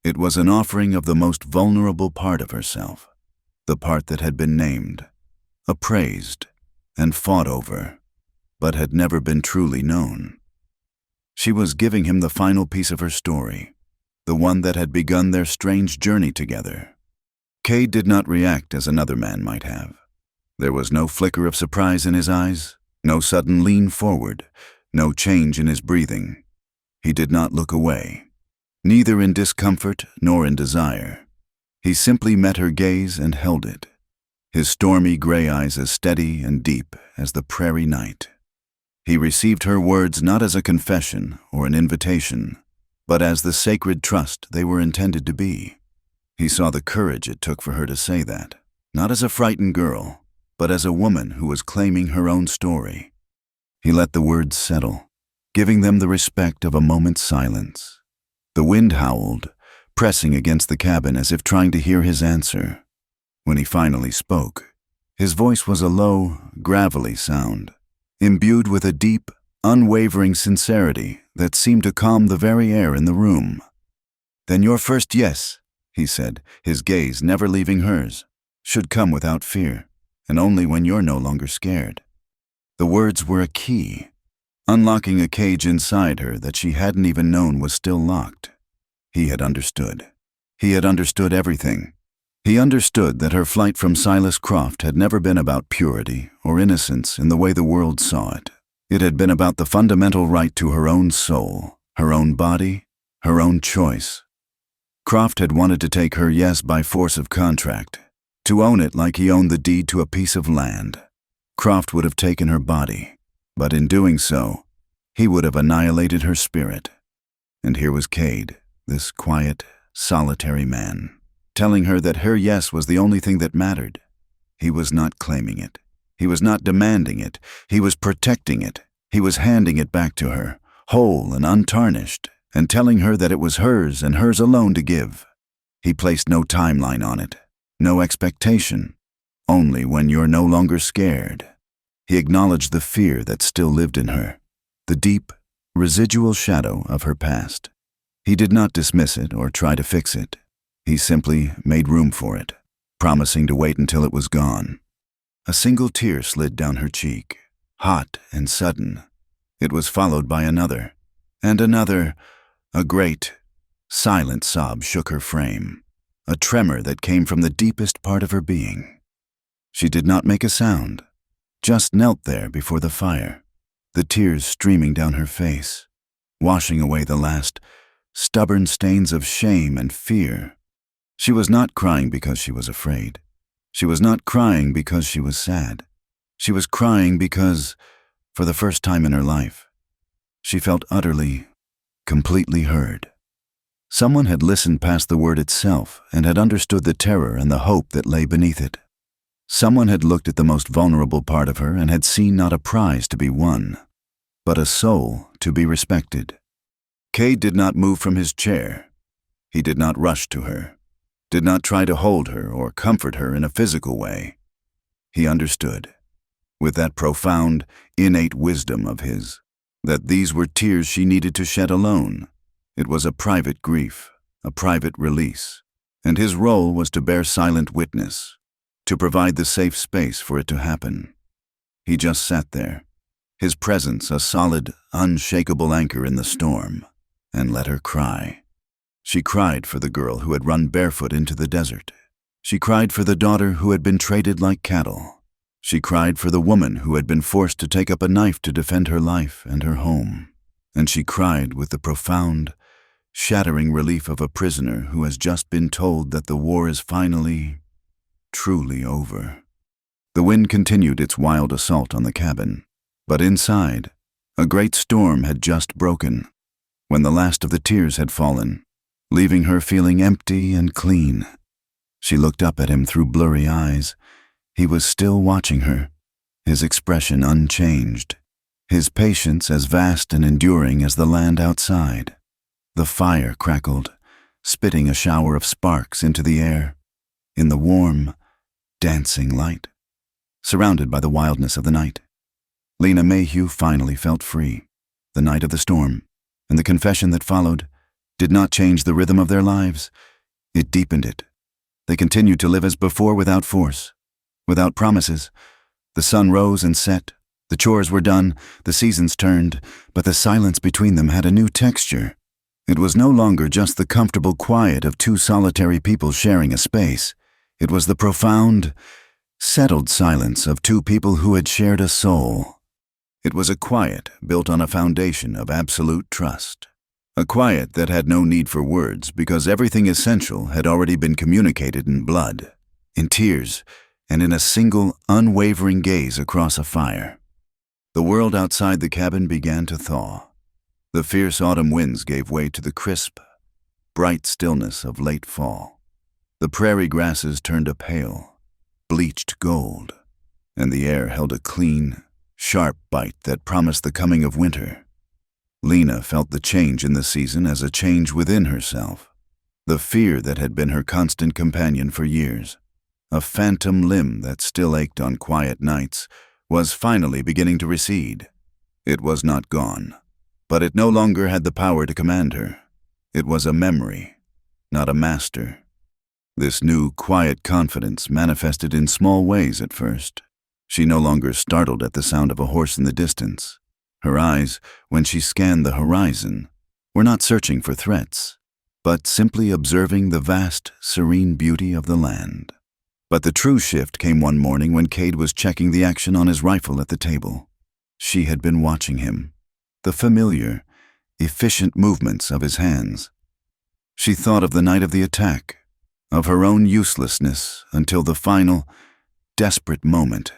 It was an offering of the most vulnerable part of herself, the part that had been named, appraised, and fought over, but had never been truly known. She was giving him the final piece of her story, the one that had begun their strange journey together. Cade did not react as another man might have. There was no flicker of surprise in his eyes, no sudden lean forward, no change in his breathing. He did not look away, neither in discomfort nor in desire. He simply met her gaze and held it, his stormy gray eyes as steady and deep as the prairie night. He received her words not as a confession or an invitation, but as the sacred trust they were intended to be. He saw the courage it took for her to say that, not as a frightened girl, but as a woman who was claiming her own story. He let the words settle, giving them the respect of a moment's silence. The wind howled, pressing against the cabin as if trying to hear his answer. When he finally spoke, his voice was a low, gravelly sound, imbued with a deep, unwavering sincerity that seemed to calm the very air in the room. "Then your first yes," he said, his gaze never leaving hers, "should come without fear, and only when you're no longer scared." The words were a key, unlocking a cage inside her that she hadn't even known was still locked. He had understood. He had understood everything. He understood that her flight from Silas Croft had never been about purity or innocence in the way the world saw it. It had been about the fundamental right to her own soul, her own body, her own choice. Croft had wanted to take her yes by force of contract, to own it like he owned the deed to a piece of land. Croft would have taken her body, but in doing so, he would have annihilated her spirit. And here was Cade, this quiet, solitary man, telling her that her yes was the only thing that mattered. He was not claiming it. He was not demanding it. He was protecting it. He was handing it back to her, whole and untarnished, and telling her that it was hers and hers alone to give. He placed no timeline on it, no expectation, only when you're no longer scared. He acknowledged the fear that still lived in her, the deep, residual shadow of her past. He did not dismiss it or try to fix it. He simply made room for it, promising to wait until it was gone. A single tear slid down her cheek, hot and sudden. It was followed by another, and another. A great, silent sob shook her frame, a tremor that came from the deepest part of her being. She did not make a sound, just knelt there before the fire, the tears streaming down her face, washing away the last stubborn stains of shame and fear. She was not crying because she was afraid. She was not crying because she was sad. She was crying because, for the first time in her life, she felt utterly, completely heard. Someone had listened past the word itself and had understood the terror and the hope that lay beneath it. Someone had looked at the most vulnerable part of her and had seen not a prize to be won, but a soul to be respected. Cade did not move from his chair. He did not rush to her, did not try to hold her or comfort her in a physical way. He understood, with that profound, innate wisdom of his, that these were tears she needed to shed alone. It was a private grief, a private release, and his role was to bear silent witness, to provide the safe space for it to happen. He just sat there, his presence a solid, unshakable anchor in the storm, and let her cry. She cried for the girl who had run barefoot into the desert. She cried for the daughter who had been traded like cattle. She cried for the woman who had been forced to take up a knife to defend her life and her home. And she cried with the profound, shattering relief of a prisoner who has just been told that the war is finally, truly over. The wind continued its wild assault on the cabin, but inside, a great storm had just broken. When the last of the tears had fallen, leaving her feeling empty and clean, she looked up at him through blurry eyes. He was still watching her, his expression unchanged, his patience as vast and enduring as the land outside. The fire crackled, spitting a shower of sparks into the air, in the warm, dancing light, surrounded by the wildness of the night. Lena Mayhew finally felt free. The night of the storm, and the confession that followed, did not change the rhythm of their lives. It deepened it. They continued to live as before without force, without promises. The sun rose and set, the chores were done, the seasons turned, but the silence between them had a new texture. It was no longer just the comfortable quiet of two solitary people sharing a space. It was the profound, settled silence of two people who had shared a soul. It was a quiet built on a foundation of absolute trust. A quiet that had no need for words because everything essential had already been communicated in blood, in tears, and in a single, unwavering gaze across a fire. The world outside the cabin began to thaw. The fierce autumn winds gave way to the crisp, bright stillness of late fall. The prairie grasses turned a pale, bleached gold, and the air held a clean, sharp bite that promised the coming of winter. Lena felt the change in the season as a change within herself. The fear that had been her constant companion for years, a phantom limb that still ached on quiet nights, was finally beginning to recede. It was not gone, but it no longer had the power to command her. It was a memory, not a master. This new, quiet confidence manifested in small ways at first. She no longer startled at the sound of a horse in the distance. Her eyes, when she scanned the horizon, were not searching for threats, but simply observing the vast, serene beauty of the land. But the true shift came one morning when Cade was checking the action on his rifle at the table. She had been watching him, the familiar, efficient movements of his hands. She thought of the night of the attack, of her own uselessness until the final, desperate moment.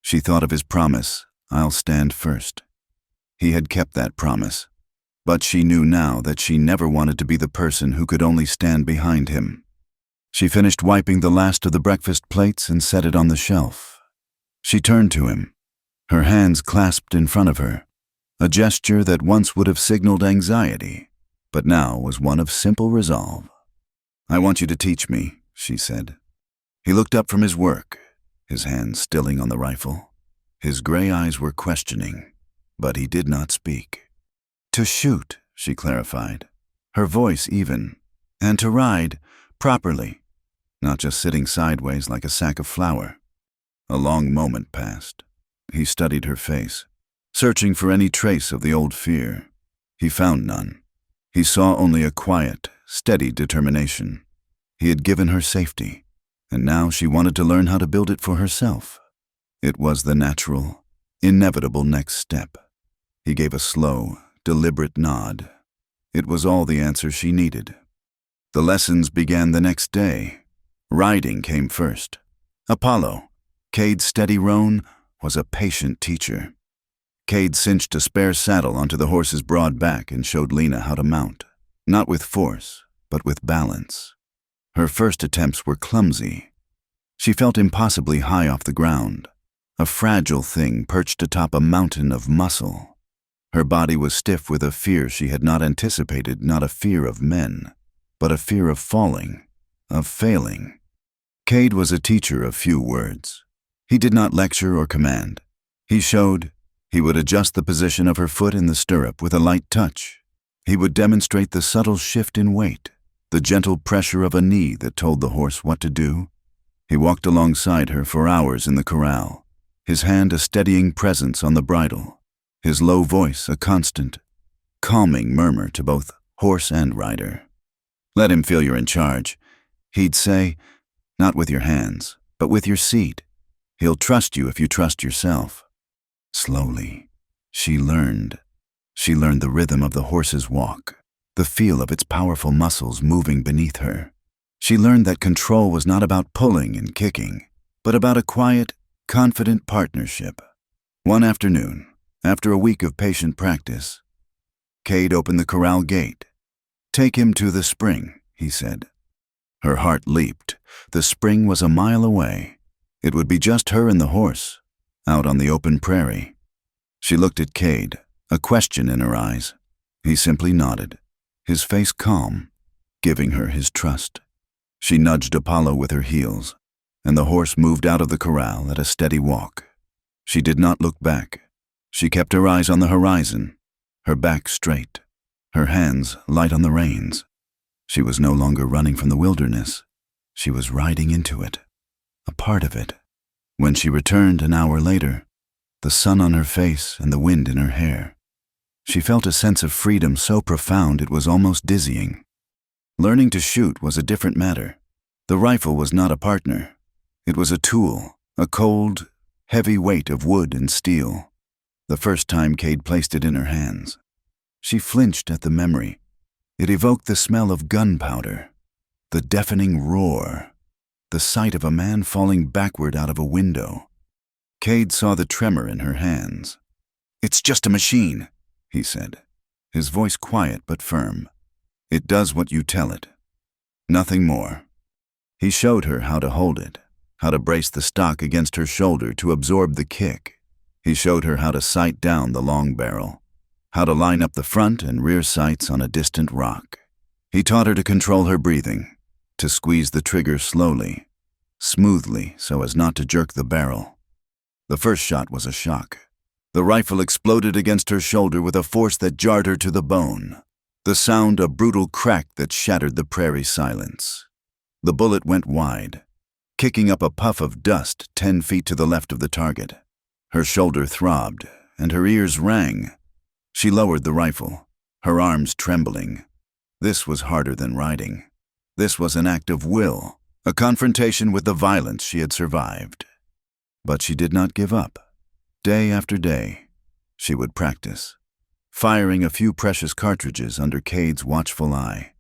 She thought of his promise, "I'll stand first." He had kept that promise, but she knew now that she never wanted to be the person who could only stand behind him. She finished wiping the last of the breakfast plates and set it on the shelf. She turned to him, her hands clasped in front of her, a gesture that once would have signaled anxiety, but now was one of simple resolve. "I want you to teach me," she said. He looked up from his work, his hands stilling on the rifle. His gray eyes were questioning, but he did not speak. "To shoot," she clarified, her voice even, "and to ride properly, not just sitting sideways like a sack of flour." A long moment passed. He studied her face, searching for any trace of the old fear. He found none. He saw only a quiet, steady determination. He had given her safety, and now she wanted to learn how to build it for herself. It was the natural, inevitable next step. He gave a slow, deliberate nod. It was all the answer she needed. The lessons began the next day. Riding came first. Apollo, Cade's steady roan, was a patient teacher. Cade cinched a spare saddle onto the horse's broad back and showed Lena how to mount, not with force, but with balance. Her first attempts were clumsy. She felt impossibly high off the ground, a fragile thing perched atop a mountain of muscle. Her body was stiff with a fear she had not anticipated, not a fear of men, but a fear of falling, of failing. Cade was a teacher of few words. He did not lecture or command. He showed. He would adjust the position of her foot in the stirrup with a light touch. He would demonstrate the subtle shift in weight, the gentle pressure of a knee that told the horse what to do. He walked alongside her for hours in the corral, his hand a steadying presence on the bridle, his low voice a constant, calming murmur to both horse and rider. "Let him feel you're in charge," he'd say, "not with your hands, but with your seat. He'll trust you if you trust yourself." Slowly, she learned. She learned the rhythm of the horse's walk, the feel of its powerful muscles moving beneath her. She learned that control was not about pulling and kicking, but about a quiet, confident partnership. One afternoon, after a week of patient practice, Cade opened the corral gate. "Take him to the spring," he said. Her heart leaped. The spring was a mile away. It would be just her and the horse, out on the open prairie. She looked at Cade, a question in her eyes. He simply nodded, his face calm, giving her his trust. She nudged Apollo with her heels, and the horse moved out of the corral at a steady walk. She did not look back. She kept her eyes on the horizon, her back straight, her hands light on the reins. She was no longer running from the wilderness. She was riding into it, a part of it. When she returned an hour later, the sun on her face and the wind in her hair, she felt a sense of freedom so profound it was almost dizzying. Learning to shoot was a different matter. The rifle was not a partner. It was a tool, a cold, heavy weight of wood and steel. The first time Cade placed it in her hands, she flinched at the memory. It evoked the smell of gunpowder, the deafening roar, the sight of a man falling backward out of a window. Cade saw the tremor in her hands. "It's just a machine," he said, his voice quiet but firm. "It does what you tell it. Nothing more." He showed her how to hold it, how to brace the stock against her shoulder to absorb the kick. He showed her how to sight down the long barrel, how to line up the front and rear sights on a distant rock. He taught her to control her breathing, to squeeze the trigger slowly, smoothly so as not to jerk the barrel. The first shot was a shock. The rifle exploded against her shoulder with a force that jarred her to the bone, the sound a brutal crack that shattered the prairie silence. The bullet went wide, kicking up a puff of dust 10 feet to the left of the target. Her shoulder throbbed, and her ears rang. She lowered the rifle, her arms trembling. This was harder than riding. This was an act of will, a confrontation with the violence she had survived. But she did not give up. Day after day, she would practice, firing a few precious cartridges under Cade's watchful eye.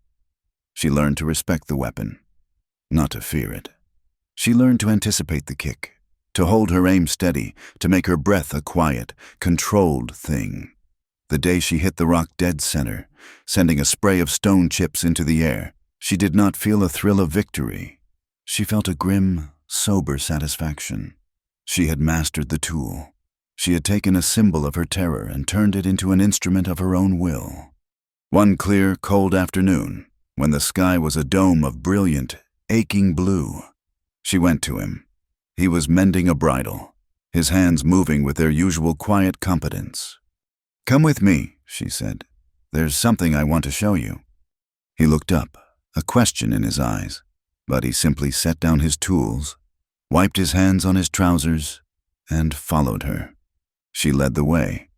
She learned to respect the weapon, not to fear it. She learned to anticipate the kick, to hold her aim steady, to make her breath a quiet, controlled thing. The day she hit the rock dead center, sending a spray of stone chips into the air, she did not feel a thrill of victory. She felt a grim, sober satisfaction. She had mastered the tool. She had taken a symbol of her terror and turned it into an instrument of her own will. One clear, cold afternoon, when the sky was a dome of brilliant, aching blue, she went to him. He was mending a bridle, his hands moving with their usual quiet competence. "Come with me," she said. "There's something I want to show you." He looked up, a question in his eyes, but he simply set down his tools, wiped his hands on his trousers, and followed her. She led the way,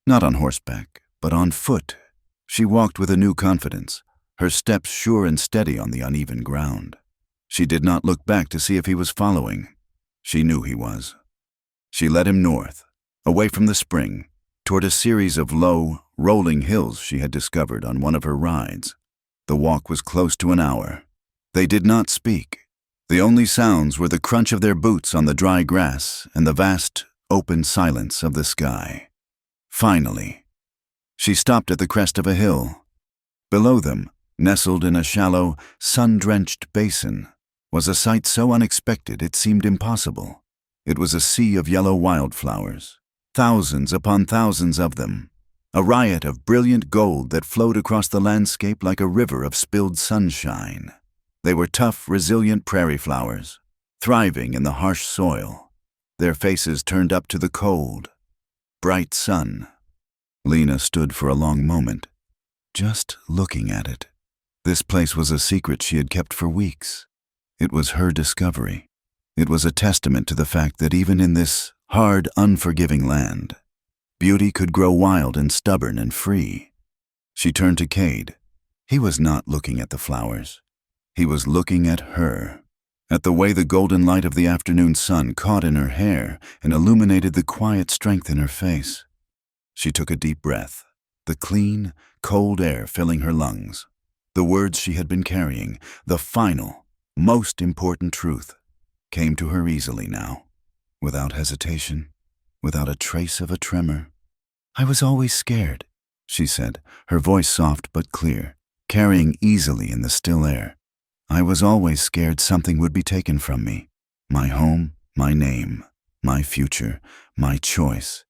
Not on horseback, but on foot. She walked with a new confidence, her steps sure and steady on the uneven ground. She did not look back to see if he was following. She knew he was. She led him north, away from the spring, toward a series of low, rolling hills she had discovered on one of her rides. The walk was close to an hour. They did not speak. The only sounds were the crunch of their boots on the dry grass and the vast, open silence of the sky. Finally, she stopped at the crest of a hill. Below them, nestled in a shallow, sun-drenched basin, was a sight so unexpected it seemed impossible. It was a sea of yellow wildflowers, thousands upon thousands of them, a riot of brilliant gold that flowed across the landscape like a river of spilled sunshine. They were tough, resilient prairie flowers, thriving in the harsh soil, their faces turned up to the cold, bright sun. Lena stood for a long moment, just looking at it. This place was a secret she had kept for weeks. It was her discovery. It was a testament to the fact that even in this hard, unforgiving land, beauty could grow wild and stubborn and free. She turned to Cade. He was not looking at the flowers. He was looking at her, at the way the golden light of the afternoon sun caught in her hair and illuminated the quiet strength in her face. She took a deep breath, the clean, cold air filling her lungs. The words she had been carrying, the final, most important truth, came to her easily now, without hesitation, without a trace of a tremor. "I was always scared," she said, her voice soft but clear, carrying easily in the still air. "I was always scared something would be taken from me. My home, my name, my future, my choice.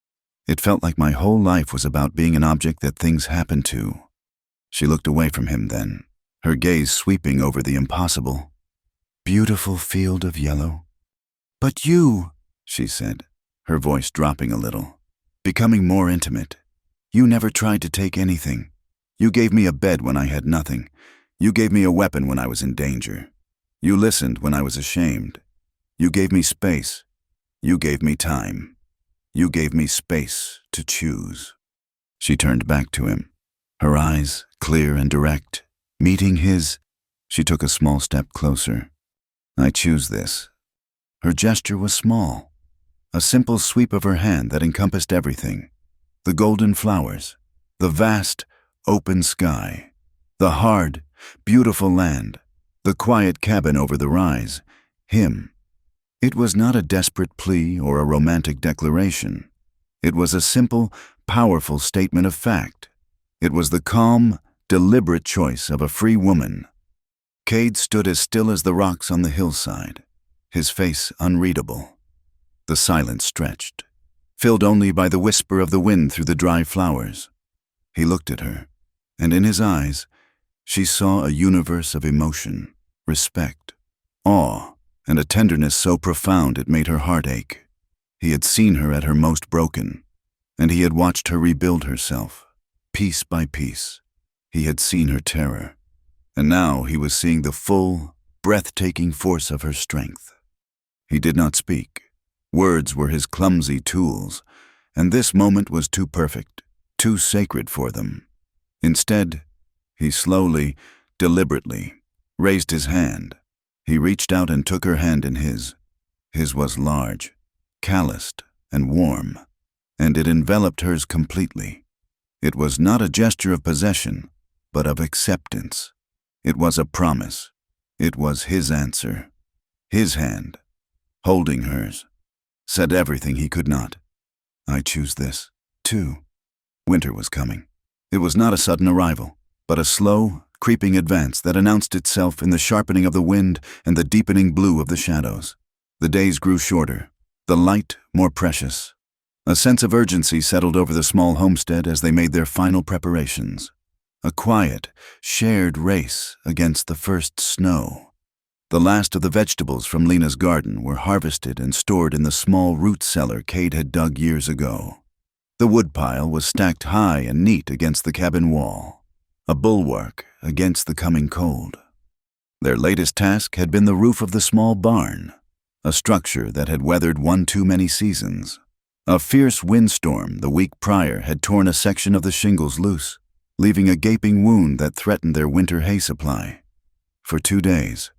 It felt like my whole life was about being an object that things happened to." She looked away from him then, her gaze sweeping over the impossible. "Beautiful field of yellow." "But you," she said, her voice dropping a little, becoming more intimate. "You never tried to take anything. You gave me a bed when I had nothing. You gave me a weapon when I was in danger. You listened when I was ashamed. You gave me space. You gave me time. You gave me space to choose." She turned back to him, her eyes clear and direct, meeting his. She took a small step closer. "I choose this." Her gesture was small, a simple sweep of her hand that encompassed everything. The golden flowers, the vast, open sky, the hard, beautiful land, the quiet cabin over the rise, him. It was not a desperate plea or a romantic declaration. It was a simple, powerful statement of fact. It was the calm, deliberate choice of a free woman. Cade stood as still as the rocks on the hillside, his face unreadable. The silence stretched, filled only by the whisper of the wind through the dry flowers. He looked at her, and in his eyes, she saw a universe of emotion, respect, awe, and a tenderness so profound it made her heart ache. He had seen her at her most broken, and he had watched her rebuild herself, piece by piece. He had seen her terror, and now he was seeing the full, breathtaking force of her strength. He did not speak. Words were his clumsy tools, and this moment was too perfect, too sacred for them. Instead, he slowly, deliberately, raised his hand. He reached out and took her hand in his. His was large, calloused, and warm, and it enveloped hers completely. It was not a gesture of possession, but of acceptance. It was a promise. It was his answer. His hand, holding hers, said everything he could not. "I choose this, too." Winter was coming. It was not a sudden arrival, but a slow, creeping advance that announced itself in the sharpening of the wind and the deepening blue of the shadows. The days grew shorter, the light more precious. A sense of urgency settled over the small homestead as they made their final preparations. A quiet, shared race against the first snow. The last of the vegetables from Lena's garden were harvested and stored in the small root cellar Cade had dug years ago. The woodpile was stacked high and neat against the cabin wall, a bulwark against the coming cold. Their latest task had been the roof of the small barn, a structure that had weathered one too many seasons. A fierce windstorm the week prior had torn a section of the shingles loose, leaving a gaping wound that threatened their winter hay supply. For 2 days,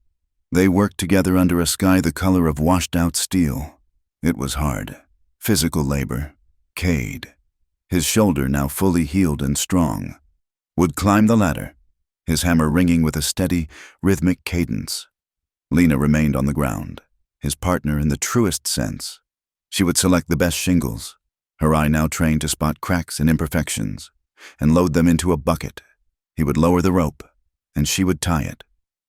they worked together under a sky the color of washed-out steel. It was hard, physical labor. Cade, his shoulder now fully healed and strong, would climb the ladder, his hammer ringing with a steady, rhythmic cadence. Lena remained on the ground, his partner in the truest sense. She would select the best shingles, her eye now trained to spot cracks and imperfections, and load them into a bucket. He would lower the rope, and she would tie it,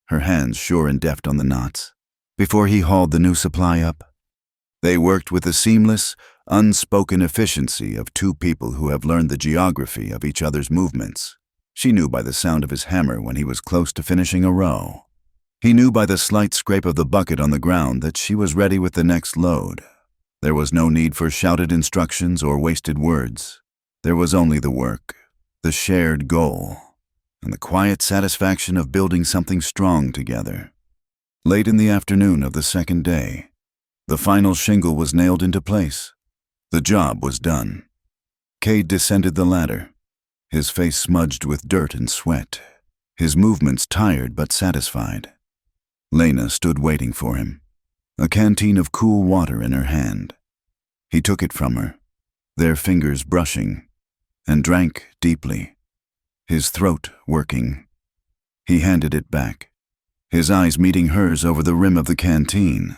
her hands sure and deft on the knots, before he hauled the new supply up. They worked with the seamless, unspoken efficiency of two people who have learned the geography of each other's movements. She knew by the sound of his hammer when he was close to finishing a row. He knew by the slight scrape of the bucket on the ground that she was ready with the next load. There was no need for shouted instructions or wasted words. There was only the work, the shared goal, and the quiet satisfaction of building something strong together. Late in the afternoon of the second day, the final shingle was nailed into place. The job was done. Cade descended the ladder, his face smudged with dirt and sweat, his movements tired but satisfied. Lena stood waiting for him, a canteen of cool water in her hand. He took it from her, their fingers brushing, and drank deeply, his throat working. He handed it back, his eyes meeting hers over the rim of the canteen.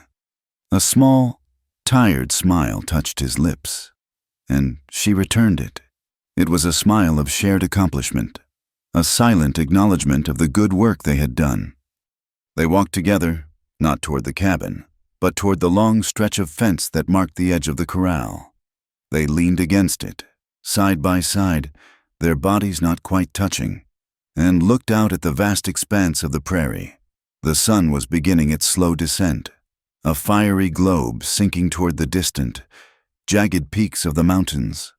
A small, tired smile touched his lips, and she returned it. It was a smile of shared accomplishment, a silent acknowledgement of the good work they had done. They walked together, not toward the cabin, but toward the long stretch of fence that marked the edge of the corral. They leaned against it, side by side, their bodies not quite touching, and looked out at the vast expanse of the prairie. The sun was beginning its slow descent, a fiery globe sinking toward the distant, jagged peaks of the mountains.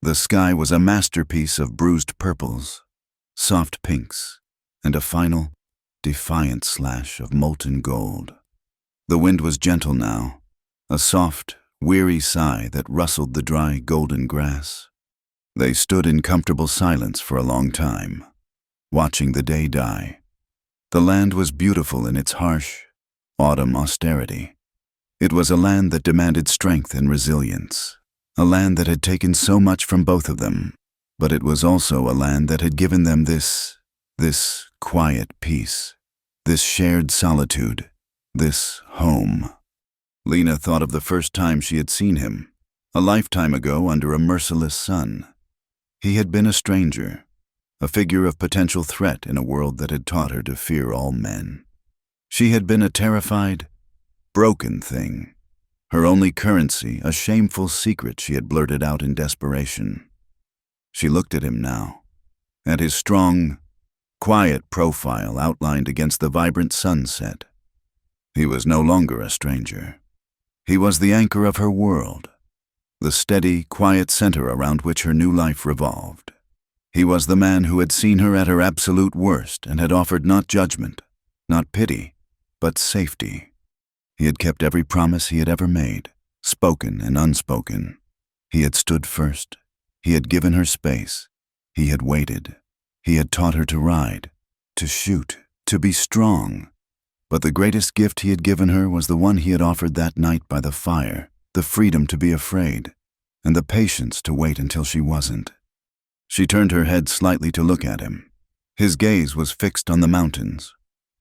The sky was a masterpiece of bruised purples, soft pinks, and a final, defiant slash of molten gold. The wind was gentle now, a soft, weary sigh that rustled the dry, golden grass. They stood in comfortable silence for a long time, watching the day die. The land was beautiful in its harsh, autumn austerity. It was a land that demanded strength and resilience, a land that had taken so much from both of them, but it was also a land that had given them this quiet peace, this shared solitude, this home. Lena thought of the first time she had seen him, a lifetime ago under a merciless sun. He had been a stranger, a figure of potential threat in a world that had taught her to fear all men. She had been a terrified, broken thing, her only currency a shameful secret she had blurted out in desperation. She looked at him now, at his strong, quiet profile outlined against the vibrant sunset. He was no longer a stranger. He was the anchor of her world, the steady, quiet center around which her new life revolved. He was the man who had seen her at her absolute worst and had offered not judgment, not pity, but safety. He had kept every promise he had ever made, spoken and unspoken. He had stood first. He had given her space. He had waited. He had taught her to ride, to shoot, to be strong. But the greatest gift he had given her was the one he had offered that night by the fire, the freedom to be afraid, and the patience to wait until she wasn't. She turned her head slightly to look at him. His gaze was fixed on the mountains,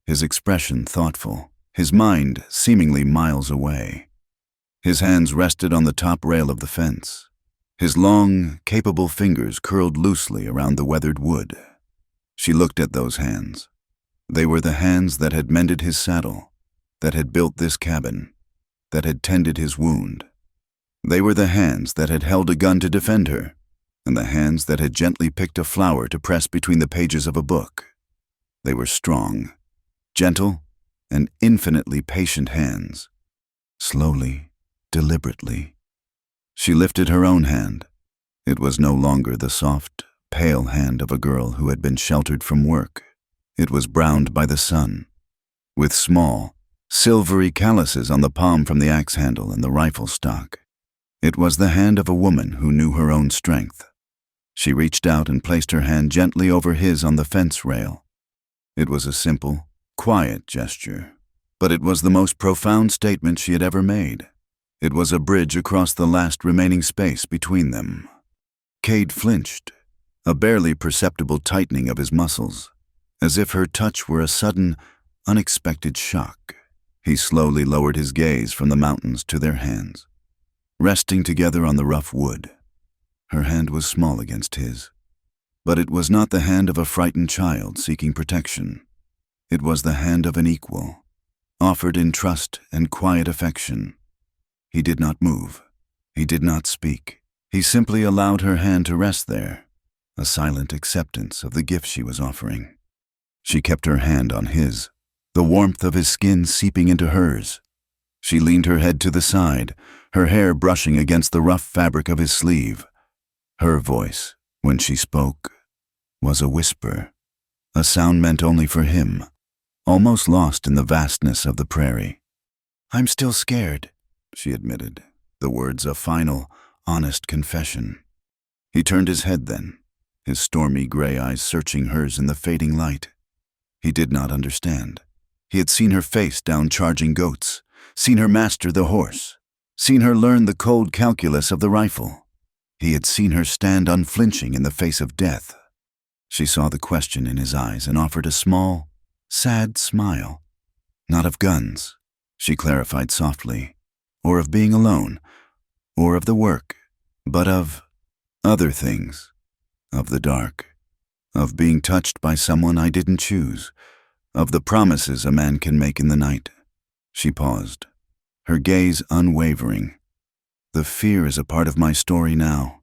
his expression thoughtful, his mind seemingly miles away. His hands rested on the top rail of the fence. His long, capable fingers curled loosely around the weathered wood. She looked at those hands. They were the hands that had mended his saddle, that had built this cabin, that had tended his wound. They were the hands that had held a gun to defend her, and the hands that had gently picked a flower to press between the pages of a book. They were strong, gentle, and infinitely patient hands. Slowly, deliberately, she lifted her own hand. It was no longer the soft, pale hand of a girl who had been sheltered from work. It was browned by the sun, with small, silvery calluses on the palm from the axe handle and the rifle stock. It was the hand of a woman who knew her own strength. She reached out and placed her hand gently over his on the fence rail. It was a simple, quiet gesture, but it was the most profound statement she had ever made. It was a bridge across the last remaining space between them. Cade flinched, a barely perceptible tightening of his muscles, as if her touch were a sudden, unexpected shock. He slowly lowered his gaze from the mountains to their hands, resting together on the rough wood. Her hand was small against his, but it was not the hand of a frightened child seeking protection. It was the hand of an equal, offered in trust and quiet affection. He did not move. He did not speak. He simply allowed her hand to rest there, a silent acceptance of the gift she was offering. She kept her hand on his, the warmth of his skin seeping into hers. She leaned her head to the side, her hair brushing against the rough fabric of his sleeve. Her voice, when she spoke, was a whisper, a sound meant only for him, almost lost in the vastness of the prairie. "I'm still scared," she admitted, the words a final, honest confession. He turned his head then, his stormy gray eyes searching hers in the fading light. He did not understand. He had seen her face down charging goats, seen her master the horse, seen her learn the cold calculus of the rifle. He had seen her stand unflinching in the face of death. She saw the question in his eyes and offered a small, sad smile. "Not of guns," she clarified softly, "or of being alone, or of the work, but of other things, of the dark, of being touched by someone I didn't choose, of the promises a man can make in the night." She paused, her gaze unwavering. "The fear is a part of my story now.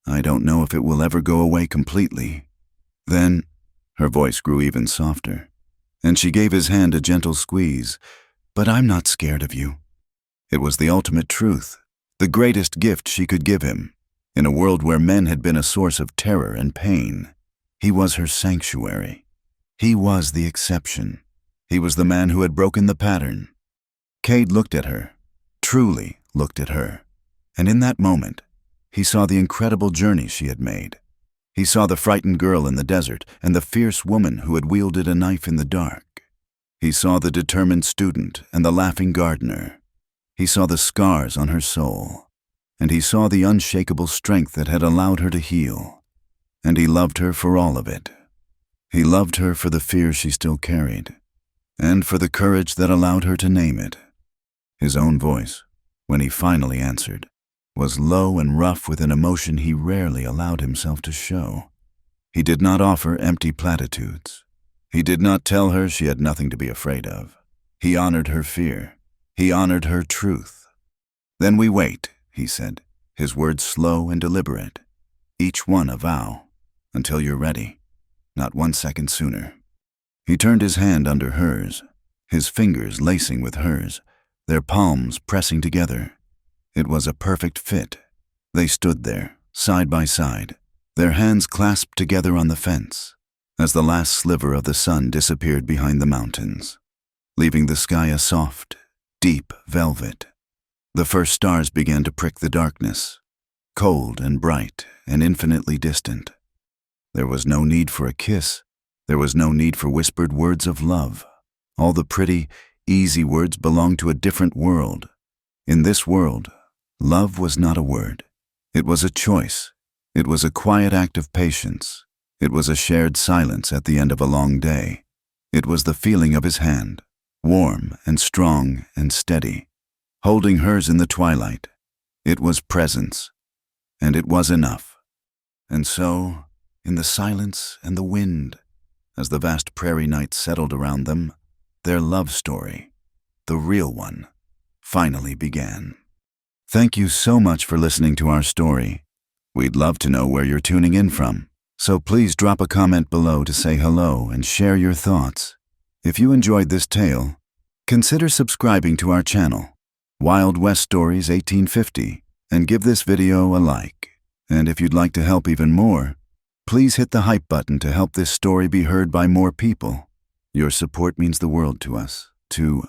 I don't know if it will ever go away completely." Then, her voice grew even softer, and she gave his hand a gentle squeeze. "But I'm not scared of you." It was the ultimate truth, the greatest gift she could give him. In a world where men had been a source of terror and pain, he was her sanctuary. He was the exception. He was the man who had broken the pattern. Cade looked at her, truly looked at her, and in that moment, he saw the incredible journey she had made. He saw the frightened girl in the desert and the fierce woman who had wielded a knife in the dark. He saw the determined student and the laughing gardener. He saw the scars on her soul, and he saw the unshakable strength that had allowed her to heal. And he loved her for all of it. He loved her for the fear she still carried, and for the courage that allowed her to name it. His own voice, when he finally answered, was low and rough with an emotion he rarely allowed himself to show. He did not offer empty platitudes. He did not tell her she had nothing to be afraid of. He honored her fear. He honored her truth. "Then we wait," he said, his words slow and deliberate, each one a vow, "until you're ready, not 1 second sooner." He turned his hand under hers, his fingers lacing with hers, their palms pressing together. It was a perfect fit. They stood there, side by side, their hands clasped together on the fence, as the last sliver of the sun disappeared behind the mountains, leaving the sky a soft, deep velvet. The first stars began to prick the darkness, cold and bright and infinitely distant. There was no need for a kiss. There was no need for whispered words of love. All the pretty, easy words belonged to a different world. In this world, love was not a word. It was a choice. It was a quiet act of patience. It was a shared silence at the end of a long day. It was the feeling of his hand, warm and strong and steady, holding hers in the twilight. It was presence, and it was enough. And so, in the silence and the wind, as the vast prairie night settled around them, their love story, the real one, finally began. Thank you so much for listening to our story. We'd love to know where you're tuning in from, so please drop a comment below to say hello and share your thoughts. If you enjoyed this tale, consider subscribing to our channel, Wild West Stories 1850, and give this video a like. And if you'd like to help even more, please hit the hype button to help this story be heard by more people. Your support means the world to us. To